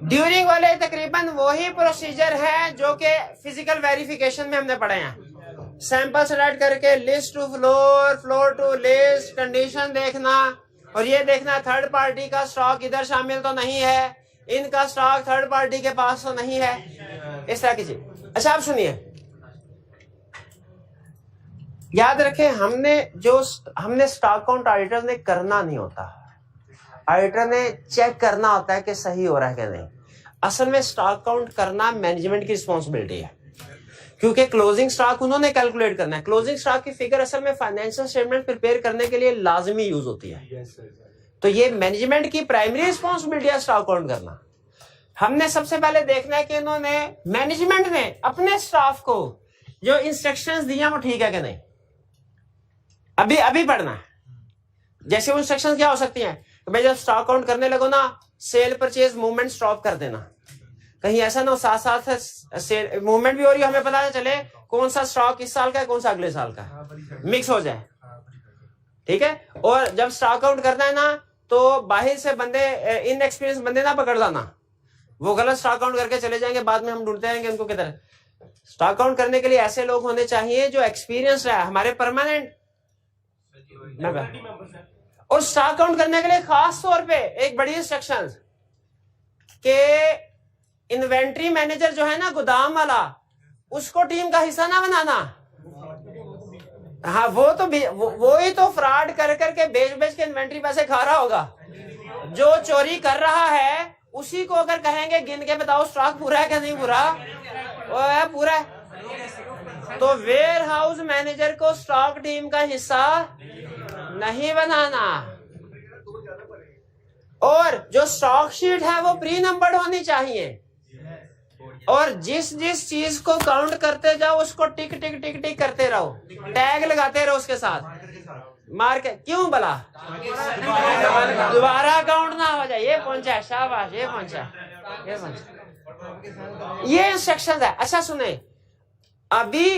ड्यूरिंग वाले तकरीबन वही प्रोसीजर है जो कि फिजिकल वेरिफिकेशन में हमने पढ़े हैं। सैंपल सेलेक्ट करके list to floor, floor to list, condition देखना और ये देखना थर्ड पार्टी का स्टॉक इधर शामिल तो नहीं है, इनका स्टॉक थर्ड पार्टी के पास तो नहीं है, इस तरह की चीज। अच्छा आप सुनिए, याद रखें, हमने स्टॉक काउंट ऑडिटर ने करना नहीं होता, ऑडिटर ने चेक करना होता है कि सही हो रहा है कि नहीं। असल में स्टॉक काउंट करना मैनेजमेंट की रिस्पॉन्सिबिलिटी है, क्योंकि क्लोजिंग स्टॉक उन्होंने कैलकुलेट करना है। क्लोजिंग स्टॉक की फिगर असल में फाइनेंशियल स्टेटमेंट प्रिपेयर करने के लिए लाजमी यूज होती है। तो ये मैनेजमेंट की प्राइमरी रिस्पॉन्सिबिलिटी है स्टॉक काउंट करना। हमने सबसे पहले देखना है कि इन्होंने, मैनेजमेंट ने अपने स्टाफ को जो इंस्ट्रक्शंस दिया वो ठीक है कि नहीं। अभी पढ़ना है। जैसे वो इंस्ट्रक्शंस क्या हो सकती हैं, भाई जब स्टॉक काउंट करने लगो ना, सेल परचेज मूवमेंट स्टॉप कर देना। कहीं ऐसा ना हो साथ साथ सेल मूवमेंट भी हो रही है, हमें पता ना चले कौन सा स्टॉक इस साल का है कौन सा अगले साल का है, मिक्स हो जाए, ठीक है। और जब स्टॉक काउंट करना है ना, तो बाहर से बंदे, इनएक्सपीरियंस बंदे ना पकड़ लाना, वो गलत स्टॉक काउंट करके चले जाएंगे, बाद में हम ढूंढते रहेंगे उनको किधर। स्टॉक काउंट करने के लिए ऐसे लोग होने चाहिए जो एक्सपीरियंस है, हमारे परमानेंट। और स्टॉक काउंट करने के लिए खास तौर पे एक बड़ी इंस्ट्रक्शन के इन्वेंट्री मैनेजर जो है ना, गोदाम वाला, उसको टीम का हिस्सा ना बनाना। हाँ, वो ही तो फ्रॉड कर करके बेच के इन्वेंट्री पैसे खा रहा होगा। जो चोरी कर रहा है उसी को अगर कहेंगे गिन के बताओ स्टॉक पूरा है क्या नहीं पूरा, वो है पूरा है। तो वेयर हाउस मैनेजर को स्टॉक टीम का हिस्सा नहीं बनाना। और जो स्टॉक शीट है वो प्री नंबर्ड होनी चाहिए, और जिस जिस चीज को काउंट करते जाओ उसको टिक टिक टिक टिक करते रहो, टैग लगाते रहो उसके साथ मार के। क्यों भला दोबारा काउंट ना हो जाए। ये पहुंचा, शाबाश, ये पहुंचा। ये इंस्ट्रक्शन है। अच्छा सुने, अभी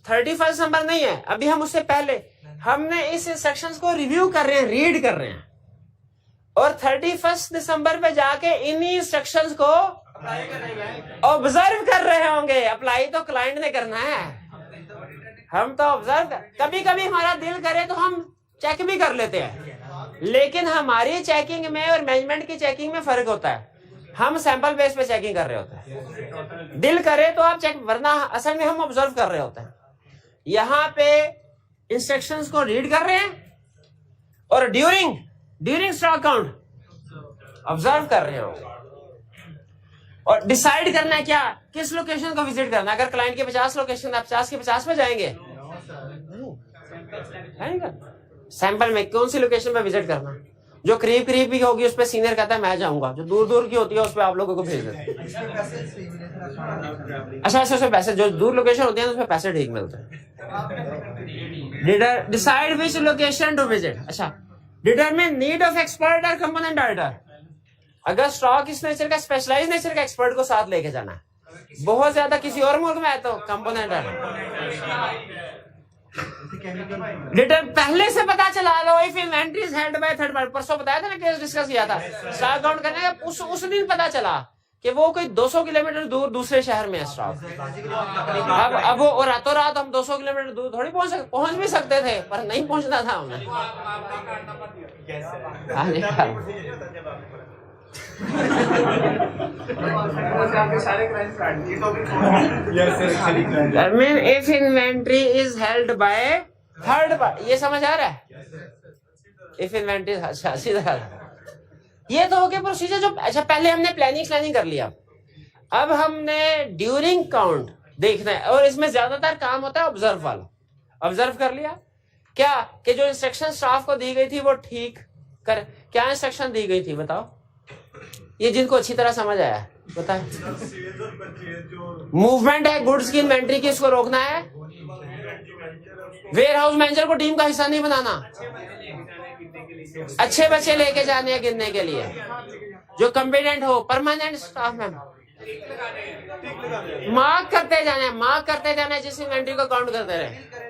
31 दिसंबर नहीं है, अभी हम उससे पहले हमने इस इंस्ट्रक्शंस को रिव्यू कर रहे हैं, रीड कर रहे हैं, और 31 दिसंबर पे जाके इन्हीं इंस्ट्रक्शंस को ऑब्जर्व कर रहे होंगे। अप्लाई तो क्लाइंट ने करना है, हम तो ऑब्जर्व कभी कभी हमारा दिल करे तो हम चेक भी कर लेते हैं, लेकिन हमारी चेकिंग में और मैनेजमेंट की चेकिंग में फर्क होता है। हम सैंपल बेस पे चेकिंग कर रहे होते हैं, दिल करे तो आप चेक, वरना असल में हम ऑब्जर्व कर रहे होते हैं। यहाँ पे इंस्ट्रक्शंस को रीड कर रहे हैं और ड्यूरिंग स्टॉक काउंट ऑब्जर्व कर रहे हो, और डिसाइड करना है क्या, किस लोकेशन को विजिट करना है। अगर क्लाइंट के 50 लोकेशन, आप 50 के 50 पे जाएंगे, सैंपल में कौन सी लोकेशन पे विजिट करना। जो करीब की होगी उस पर सीनियर कहता है मैं जाऊंगा, जो दूर दूर की होती है उस पर आप लोगों को भेज देते हैं। अच्छा, उसमें पैसे, जो दूर लोकेशन होती है उसमें पैसे ठीक मिलते हैं। Decide which location to visit. अच्छा, डिटरमिन नीड ऑफ एक्सपर्ट और कंपोनेंट ऑडिटर। अगर स्टॉक इस नेचर का, स्पेशलाइज नेचर का एक्सपर्ट को साथ लेके जाना है, बहुत ज्यादा किसी और मुल्क में है तो कंपोनेंट ऑडिटर। पहले से पता चला लो if inventory is held by third party. परसों बताया था ना, केस डिस्कस किया था, स्टॉक काउंट करने का उस दिन पता चला कि वो कोई 200 किलोमीटर दूर दूसरे शहर में है स्टॉक। अब वो रातों रात हम 200 किलोमीटर दूर थोड़ी पहुंच भी सकते थे, पर नहीं पहुंचना था हमें। If inventory is held by third party, ये समझ आ रहा है? इफ इन्वेंट्री, अच्छा सीधा। ये तो हो गया प्रोसीजर जो, अच्छा पहले हमने प्लानिंग कर लिया, अब हमने ड्यूरिंग काउंट देखना है, और इसमें ज्यादातर काम होता है ऑब्जर्व वाला। ऑब्जर्व कर लिया क्या कि जो इंस्ट्रक्शन स्टाफ को दी गई थी वो ठीक कर, क्या इंस्ट्रक्शन दी गई थी बताओ, ये जिनको अच्छी तरह समझ आया बताए। मूवमेंट है गुड्स की, इन्वेंट्री की, इसको रोकना है। वेयर हाउस मैनेजर को टीम का हिस्सा नहीं बनाना, अच्छे बच्चे लेके जाने हैं गिनने के लिए, जो कॉम्पिटेंट हो, परमानेंट स्टाफ मेंबर। मार्क करते जाना, जिस इन्वेंट्री को काउंट करते रहे।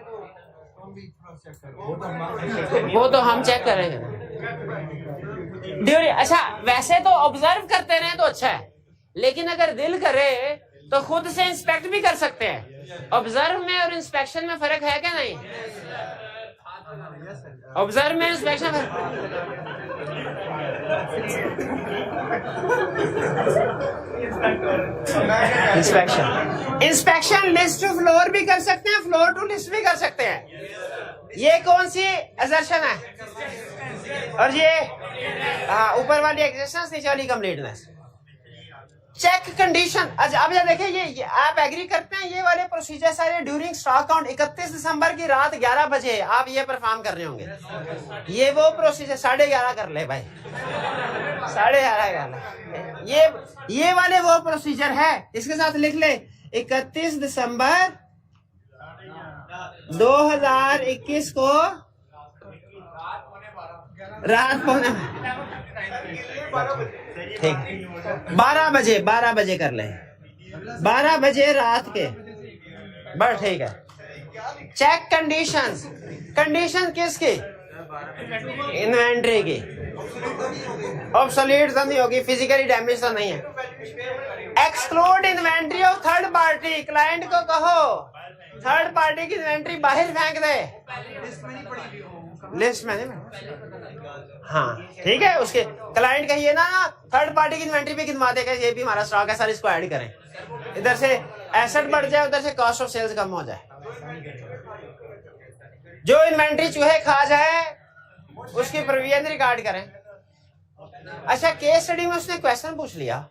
वो तो हम चेक करेंगे। ड्यूरी, अच्छा वैसे तो ऑब्जर्व करते रहे तो अच्छा है, लेकिन अगर दिल करे तो खुद से इंस्पेक्ट भी कर सकते हैं। ऑब्जर्व में और इंस्पेक्शन में फर्क है क्या नहीं? ऑब्जर्व में inspection inspection list to floor भी कर सकते हैं, फ्लोर टू लिस्ट भी कर सकते हैं। ये कौन सी असर्शन है? और ये ऊपर वाली एग्जिस्टेंस, नीचे वाली कंप्लीटनेस। चेक कंडीशन, अच्छा अब ये देखिए, ये आप एग्री करते हैं, ये वाले प्रोसीजर सारे ड्यूरिंग स्टॉक काउंट 31 दिसंबर की रात 11 बजे आप ये परफॉर्म कर रहे होंगे। ये वो प्रोसीजर 11:30 कर ले भाई, 11:30 कर ले। ये वाले वो प्रोसीजर है, इसके साथ लिख ले 31 दिसंबर 2021 को रात पौने ठीक 12 बजे कर ले, 12 बजे रात के, बस ठीक है। चेक कंडीशन किसकी? इन्वेंट्री की। ऑब्सोलीट तो नहीं होगी, फिजिकली डैमेज तो नहीं है। Exclude inventory of third party, client को कहो थर्ड पार्टी की इन्वेंट्री बाहर फेंक दे, लिस्ट में नहीं। हाँ ठीक है, उसके क्लाइंट कहिए ना थर्ड पार्टी की इन्वेंट्री भी गिनवा देगा, ये भी हमारा स्टॉक है सर, इसको ऐड करें। इधर से एसेट बढ़ जाए, उधर से कॉस्ट ऑफ सेल्स कम हो जाए। जो इन्वेंट्री चूहे खा जाए उसकी प्रोविजन रिकॉर्ड करें। अच्छा केस स्टडी में उसने क्वेश्चन पूछ लिया,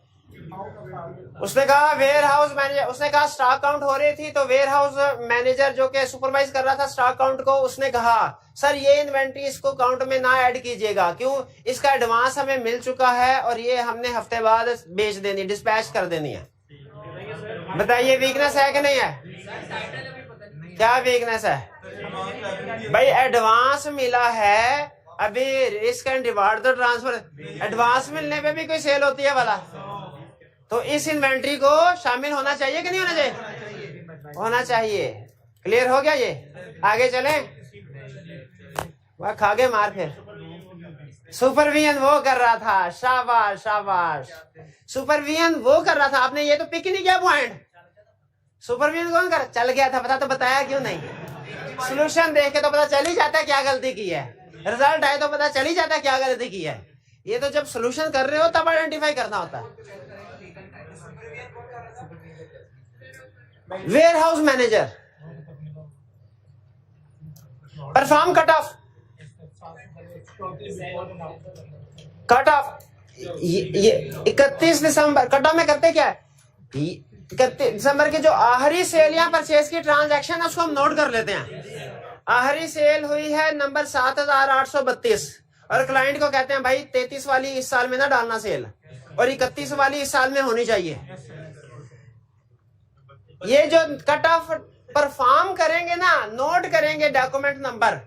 उसने कहा वेयर हाउस मैनेजर, उसने कहा स्टॉक काउंट हो रही थी तो वेयर हाउस मैनेजर जो कि सुपरवाइज कर रहा था स्टॉक काउंट को, उसने कहा सर ये इन्वेंट्री इसको काउंट में ना ऐड कीजिएगा, क्यों? इसका एडवांस हमें मिल चुका है और ये हमने हफ्ते बाद बेच देनी, डिस्पैच कर देनी है। बताइए वीकनेस है कि नहीं है? क्या वीकनेस है भाई? एडवांस मिला है, अभी रिस्क एंड रिवार्ड तो ट्रांसफर, एडवांस मिलने पे भी कोई सेल होती है वाला, तो इस इन्वेंट्री को शामिल होना चाहिए कि नहीं होना चाहिए? होना चाहिए। क्लियर हो गया? ये आगे चले, वह खागे मार फिर। सुपरविजन वो कर रहा था, शाबाश शाबाश, सुपरविजन वो कर रहा था। आपने ये तो पिक ही नहीं किया पॉइंट, सुपरविजन कौन कर? चल गया था पता, तो बताया क्यों नहीं? सोल्यूशन देख के तो पता चल ही जाता है क्या गलती की है, रिजल्ट आए तो पता चल ही जाता है क्या गलती की है। ये तो जब सोल्यूशन कर रहे हो तब आइडेंटिफाई करना होता है। Warehouse manager perform cut off, ये 31 दिसंबर कट ऑफ में करते क्या है? 31 दिसंबर की जो आखिरी सेल या परचेज की ट्रांजैक्शन है उसको हम नोट कर लेते हैं। आखिरी सेल हुई है नंबर 7832 और क्लाइंट को कहते हैं भाई 33 वाली इस साल में ना डालना सेल, और 31 वाली इस साल में होनी चाहिए। ये जो कट ऑफ परफॉर्म करेंगे ना, नोट करेंगे document number,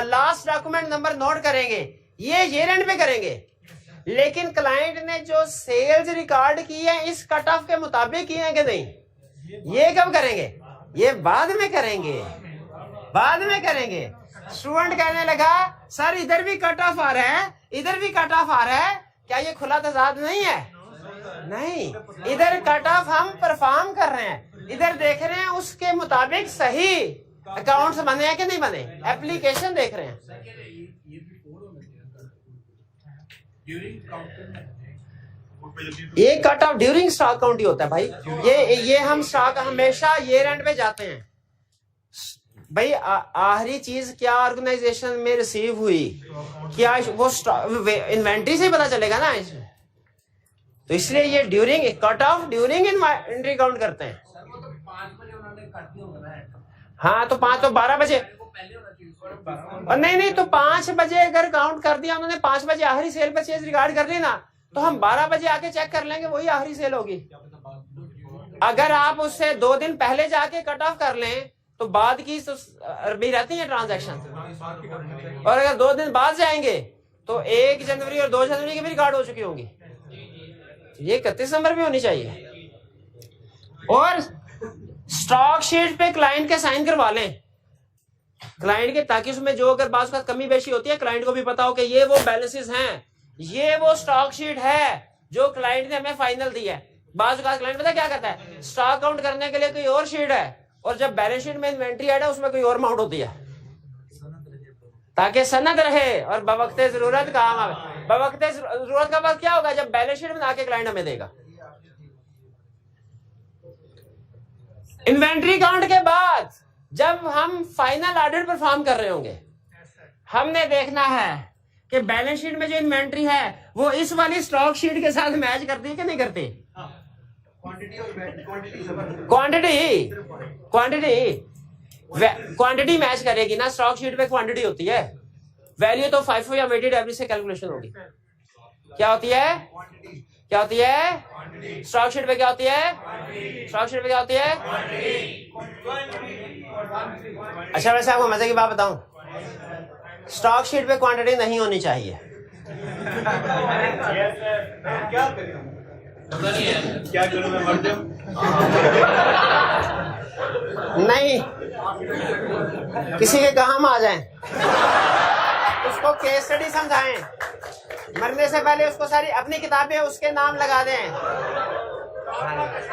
last document number note करेंगे, ये ईयर एंड पे करेंगे। लेकिन क्लाइंट ने जो सेल्स रिकॉर्ड की है इस कट ऑफ के मुताबिक की है कि नहीं, ये कब करेंगे? ये बाद में करेंगे, बाद में करेंगे। स्टूडेंट कहने लगा सर इधर भी कट ऑफ आ रहा है, इधर भी कट ऑफ आ रहा है, क्या ये खुला तजाद नहीं है? नहीं, इधर कट ऑफ हम परफॉर्म कर रहे हैं, इधर देख रहे हैं उसके मुताबिक सही अकाउंट्स बने हैं कि नहीं बने, एप्लीकेशन देख रहे हैं। ये cut off during stock count ही होता है भाई। ये हम स्टॉक हमेशा ईयर एंड पे जाते हैं, भाई आखिरी चीज क्या ऑर्गेनाइजेशन में रिसीव हुई, क्या वो इन्वेंट्री से पता चलेगा ना इसमें। तो इसलिए ये during cut off during inventory count करते हैं। हाँ तो 5 तो 12 बजे, और नहीं तो 5 बजे अगर काउंट कर दिया उन्होंने, 5 बजे आखिरी सेल परचेज रिकॉर्ड कर ली ना, तो हम 12 बजे आके चेक कर लेंगे, वही आखिरी सेल होगी। अगर आप उससे 2 दिन पहले जाके कट ऑफ कर लें तो बाद की भी रहती है ट्रांजैक्शन, और अगर 2 दिन बाद जाएंगे तो 1 जनवरी और 2 जनवरी की भी रिकॉर्ड हो चुकी होंगी। ये 31 नंबर भी होनी चाहिए। और स्टॉक शीट पे क्लाइंट के साइन करवा लें, क्लाइंट के, ताकि उसमें जो अगर बात का कमी बेशी होती है क्लाइंट को भी पता हो कि ये वो बैलेंसेस हैं, ये वो स्टॉक शीट है जो क्लाइंट ने हमें फाइनल दी है। बात का क्लाइंट पता क्या कहता है, स्टॉक काउंट करने के लिए कोई और शीट है, और जब बैलेंस शीट में इन्वेंट्री ऐड है उसमें कोई और अमाउंट होती है, ताकि सनद रहे और बवक्ते जरूरत काम आवे। बवक्ते जरूरत का वक्त क्या होगा, जब बैलेंस शीट बना के क्लाइंट हमें देगा। इन्वेंट्री काउंट के बाद जब हम फाइनल ऑडिट परफॉर्म कर रहे होंगे, हमने देखना है कि बैलेंस शीट में जो इन्वेंट्री है वो इस वाली स्टॉक शीट के साथ मैच करती है कि नहीं करती। क्वांटिटी मैच करेगी ना, स्टॉक शीट पे क्वांटिटी होती है, वैल्यू तो FIFO या वेटेड एवरेज से कैलकुलेशन होगी। क्या होती है, क्या होती है स्टॉक शीट पे, क्या होती है स्टॉक शीट पे, क्या होती है। अच्छा वैसे आपको मजे की बात बताऊं, स्टॉक शीट पे क्वांटिटी नहीं होनी चाहिए। क्या करूं मैं, मर जाऊं? नहीं, किसी के काम आ जाएं, उसको केस स्टडी समझाएं, मरने से पहले उसको सारी अपनी किताबें उसके नाम लगा दें,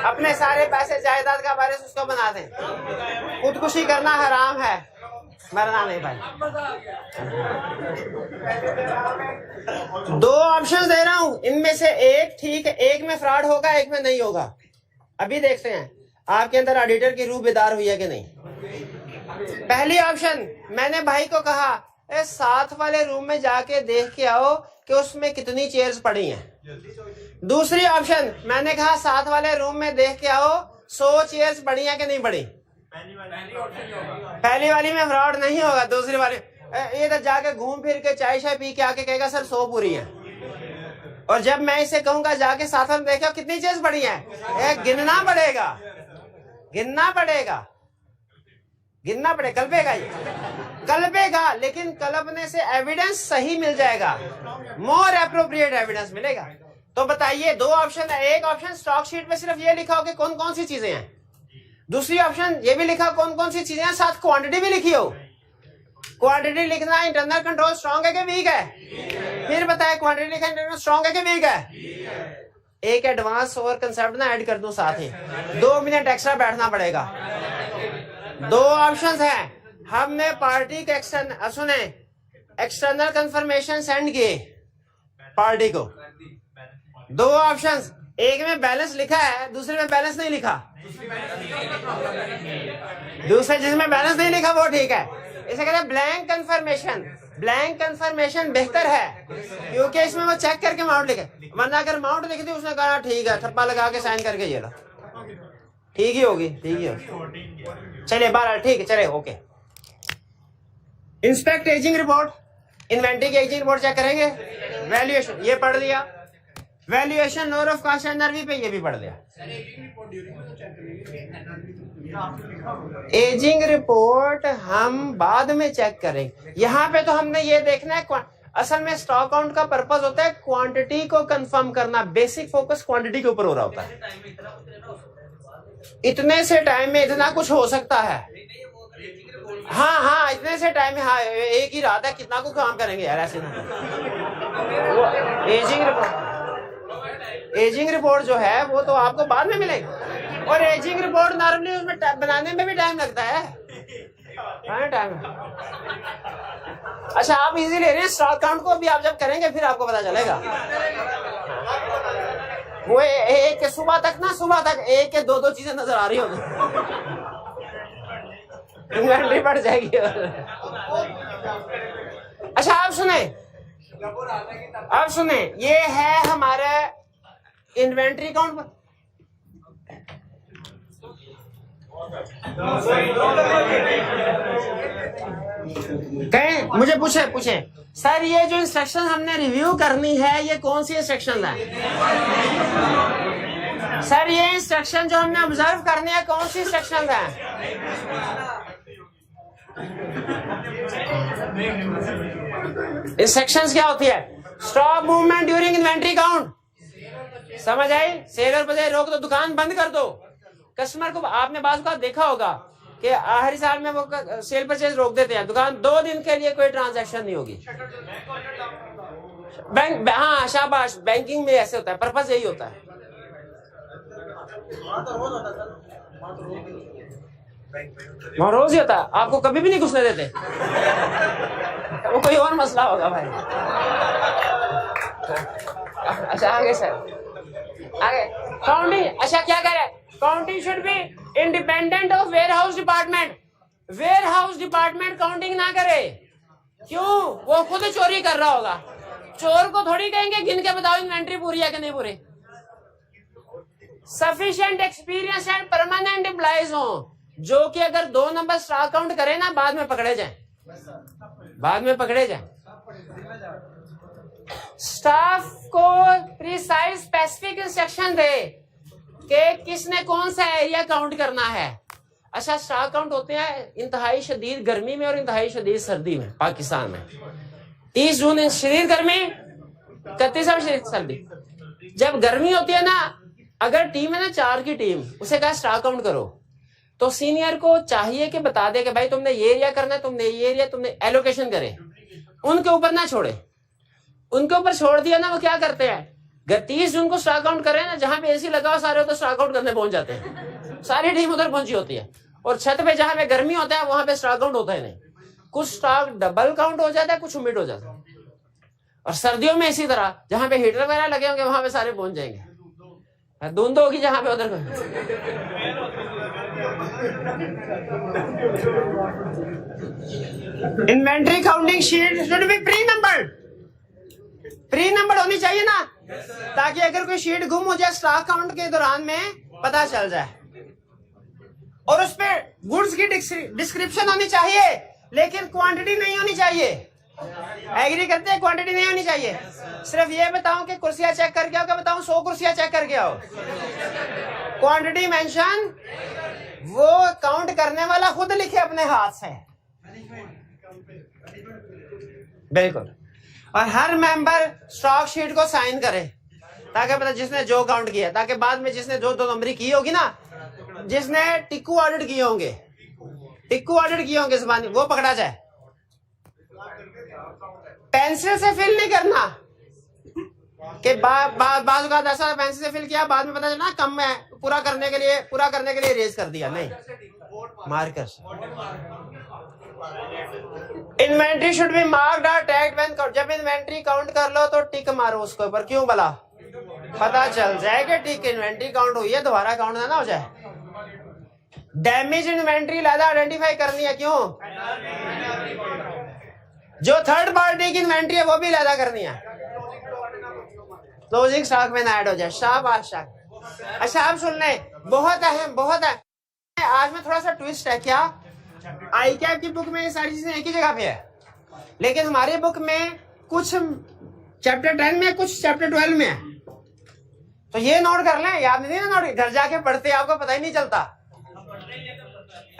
अपने सारे पैसे जायदाद का वारिस उसको बना दें। खुदकुशी करना हराम है, मरना नहीं भाई। 2 ऑप्शन दे रहा हूं, इनमें से एक ठीक है, एक में फ्रॉड होगा, एक में नहीं होगा। अभी देखते हैं आपके अंदर ऑडिटर की रूह बेदार हुई है कि नहीं। पहली ऑप्शन, मैंने भाई को कहा साथ वाले रूम में जाके देख के आओ कि उसमें कितनी चेयर्स पड़ी हैं। दूसरी ऑप्शन, मैंने कहा साथ वाले रूम में देख के आओ 100 चेयर्स पड़ी हैं कि नहीं पड़ी। पहली वाली में फ्रॉड नहीं होगा, दूसरी वाली ये तो जाके घूम फिर के चाय शाय पी के आके कहेगा सर 100 पूरी है, और जब मैं इसे कहूंगा जाके साथ में देखो कितनी चेयर्स पड़ी हैं, गिनना पड़ेगा, गिनना पड़ेगा, गिनना पड़ेगा, कल्पेगा, ये कल्पेगा, लेकिन कल्पने से एविडेंस सही मिल जाएगा, मोर एप्रोप्रिएट एविडेंस मिलेगा। तो बताइए 2 ऑप्शन है, एक ऑप्शन स्टॉक शीट में सिर्फ ये लिखा हो कि कौन कौन सी चीजें हैं, दूसरी ऑप्शन ये भी लिखा कौन कौन सी चीजें हैं, साथ क्वांटिटी भी लिखी हो। क्वांटिटी लिखना इंटरनल कंट्रोल स्ट्रॉन्ग है कि वीक है, फिर बताए क्वांटिटी लिखना इंटरनल स्ट्रॉन्ग है कि वीक है। एक एडवांस और कंसेप्ट ना ऐड कर दूं साथ ही, 2 मिनट एक्स्ट्रा बैठना पड़ेगा। 2 ऑप्शंस हैं, हमने पार्टी के एक्सटर्नल कंफर्मेशन सेंड किए पार्टी को। 2 ऑप्शंस, एक में बैलेंस लिखा है, दूसरे में बैलेंस नहीं लिखा। दूसरे जिसमें बैलेंस नहीं लिखा वो ठीक है, इसे कहते हैं ब्लैंक कंफर्मेशन। ब्लैंक कंफर्मेशन बेहतर है क्योंकि इसमें वो चेक करके अमाउंट लिखे, वरना अगर अमाउंट लिख दी उसने कहा ठीक है, ठप्पा लगा के साइन करके ये लो, ठीक ही होगी, ठीक ही होगी। चलिए 12 ठीक है, चले okay. Inspect ageing report, inventory की एजिंग रिपोर्ट चेक करेंगे। वैल्यूएशन ये पढ़ लिया, valuation NOR of cost NRV पे ये भी पढ़ लिया। एजिंग रिपोर्ट हम बाद में चेक करेंगे, यहाँ पे तो हमने ये देखना है, असल में स्टॉक काउंट का पर्पस होता है क्वांटिटी को कंफर्म करना, बेसिक फोकस क्वांटिटी के ऊपर हो रहा होता है। इतने से टाइम में इतना कुछ हो सकता है, हाँ हाँ इतने से टाइम में, हाँ एक ही रात है, कितना को काम करेंगे यार ऐसे ना। एजिंग रिपोर्ट जो है वो तो आपको बाद में मिलेगी, और एजिंग रिपोर्ट नॉर्मली उसमें बनाने में भी टाइम लगता है, टाइम। अच्छा आप इजी ले रहे हैं, स्टॉक काउंट को भी आप जब करेंगे फिर आपको पता चलेगा। वो एक सुबह तक ना, सुबह तक 1 या 2 चीजें नजर आ रही होगी। इन्वेंट्री बढ़ जाएगी। अच्छा आप सुने, ये है हमारा इन्वेंट्री काउंट। कहें मुझे पूछे सर ये जो इंस्ट्रक्शन हमने रिव्यू करनी है ये कौन सी इंस्ट्रक्शन है? सर ये इंस्ट्रक्शन जो हमने ऑब्जर्व करनी है कौन सी इंस्ट्रक्शन है? इंस्ट्रक्शंस क्या होती है? Stop movement during inventory count. समझ आई? सेलर बजाय रोक दो, दुकान बंद कर दो। कस्टमर को आपने बात का देखा होगा कि आखिरी साल में वो सेल परचेज रोक देते हैं, दुकान 2 दिन के लिए कोई ट्रांजैक्शन नहीं होगी। बैंक, हाँ शाबाश, बैंकिंग में ऐसे होता है, पर्पस यही होता है। वहाँ रोज ही होता है, आपको कभी भी नहीं घुसने देते। वो कोई और मसला होगा भाई। अच्छा आगे सर, आगे काउंटिंग। अच्छा क्या कह रहे हैं? Counting should be independent of warehouse department. Warehouse department counting ना करे। क्यों? वो खुद चोरी कर रहा होगा। चोर को थोड़ी कहेंगे गिन के बताओ इन्वेंट्री पूरी है कि नहीं पूरी। Sufficient experience and permanent employees हो, जो कि अगर 2 नंबर स्टॉक काउंट करे ना बाद में पकड़े जाए, बाद में पकड़े जाए। स्टाफ को प्रिसाइज स्पेसिफिक इंस्ट्रक्शन दे कि किसने कौन सा एरिया काउंट करना है। अच्छा स्टॉक काउंट होते हैं इंतहाई शदीद गर्मी में और इंतहाई शदीद सर्दी में। पाकिस्तान में 30 जून शदीद गर्मी, 31 शदीद सर्दी। जब गर्मी होती है ना, अगर टीम है ना 4 की टीम, उसे कहा स्टॉक काउंट करो, तो सीनियर को चाहिए कि बता दे कि भाई तुमने ये एरिया करना है, तुमने ये एरिया, तुमने एलोकेशन करे। उनके ऊपर ना छोड़े। उनके ऊपर छोड़ दिया ना, वो क्या करते हैं, 30 जून को स्टॉक आउट करें ना, जहां पे एसी लगा हो सारे तो स्टॉक आउट करने पहुंच जाते हैं। सारी टीम उधर पहुंची होती है, और छत पे जहां पे गर्मी होता है वहां पे स्टॉक आउट होता है नहीं। कुछ स्टॉक डबल काउंट हो जाता है, कुछ उमिट हो जाता है। और सर्दियों में इसी तरह जहां पे हीटर वगैरह लगे होंगे वहां पे सारे पहुंच जाएंगे। धुंध होगी जहां पे उधर। Inventory counting sheet should be pre numbered. Pre number होनी चाहिए ना, ताकि अगर कोई शीट गुम हो जाए स्टॉक काउंट के दौरान में पता चल जाए। और उस पे गुड्स की डिस्क्रिप्शन होनी चाहिए, लेकिन क्वांटिटी नहीं होनी चाहिए। एग्री करते हैं? क्वांटिटी नहीं होनी चाहिए। सिर्फ ये बताऊं कि कुर्सियां चेक करके आओ, क्या बताऊं 100 कुर्सियां चेक करके आओ। क्वांटिटी मेंशन वो काउंट करने वाला खुद लिखे अपने हाथ से, बिल्कुल। और हर मेंबर स्टॉक शीट को साइन करे, ताकि पता जिसने जो काउंट किया, ताकि बाद में जिसने जो 2 नंबरी की होगी ना, जिसने टिक्कू ऑडिट किए होंगे, टिक्कू ऑडिट किए होंगे ज़बानी, वो पकड़ा जाए। पेंसिल से फिल नहीं करना कि बाज़ का ऐसा पेंसिल से फिल किया, बाद में पता चला कम में पूरा करने के लिए रेज कर दिया। नहीं, marker. Inventory should be marked और टैग्ड व्हेन काउंट। जब इन्वेंट्री काउंट कर लो तो टिक मारो उसके ऊपर। क्यों भला? पता चल जाए कि टिक इन्वेंट्री काउंट हुई है, दोबारा काउंट ना हो जाए। डैमेज इन्वेंट्री लादा आइडेंटिफाई करनी है। क्यों? जो थर्ड पार्टी की इन्वेंट्री है वो भी लादा करनी है, क्लोजिंग स्टॉक में ऐड हो जाए। शाबाश। अच्छा आप सुन लें, बहुत अहम, बहुत है। आज में थोड़ा सा ट्विस्ट है। क्या आई कैप की बुक में ये सारी चीजें एक ही जगह पे है, लेकिन हमारी बुक में कुछ चैप्टर 10 में, कुछ चैप्टर 12 में है। तो ये नोट कर लें, याद नहीं ना, नोट घर जाके पढ़ते आपको पता ही नहीं चलता।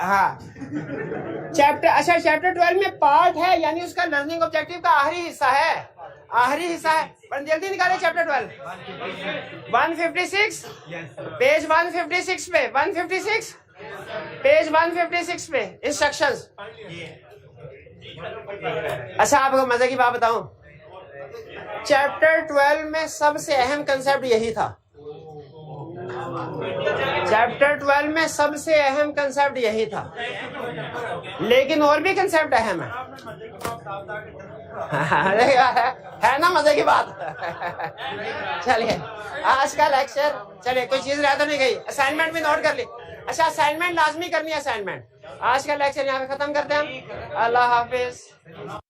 हाँ चैप्टर 12 में पार्ट है, यानी उसका लर्निंग ऑब्जेक्टिव का आखिरी हिस्सा है। आखिरी हिस्सा है, पर जल्दी निकाले। चैप्टर 12 156 पेज 156 पे, 156 पेज 156 पे इंस्ट्रक्शंस। अच्छा आपको मजे की बात बताऊं, चैप्टर 12 में सबसे अहम कंसेप्ट यही था। चैप्टर 12 में सबसे अहम कंसेप्ट यही था, लेकिन और भी कंसेप्ट अहम है। है ना मजे की बात। चलिए आज का लेक्चर, चलिए कोई चीज रह तो नहीं गई। असाइनमेंट भी नोट कर ली। अच्छा असाइनमेंट लाजमी करनी है। असाइनमेंट आज का लेक्चर यहाँ पे खत्म करते हैं हम। अल्लाह हाफिज।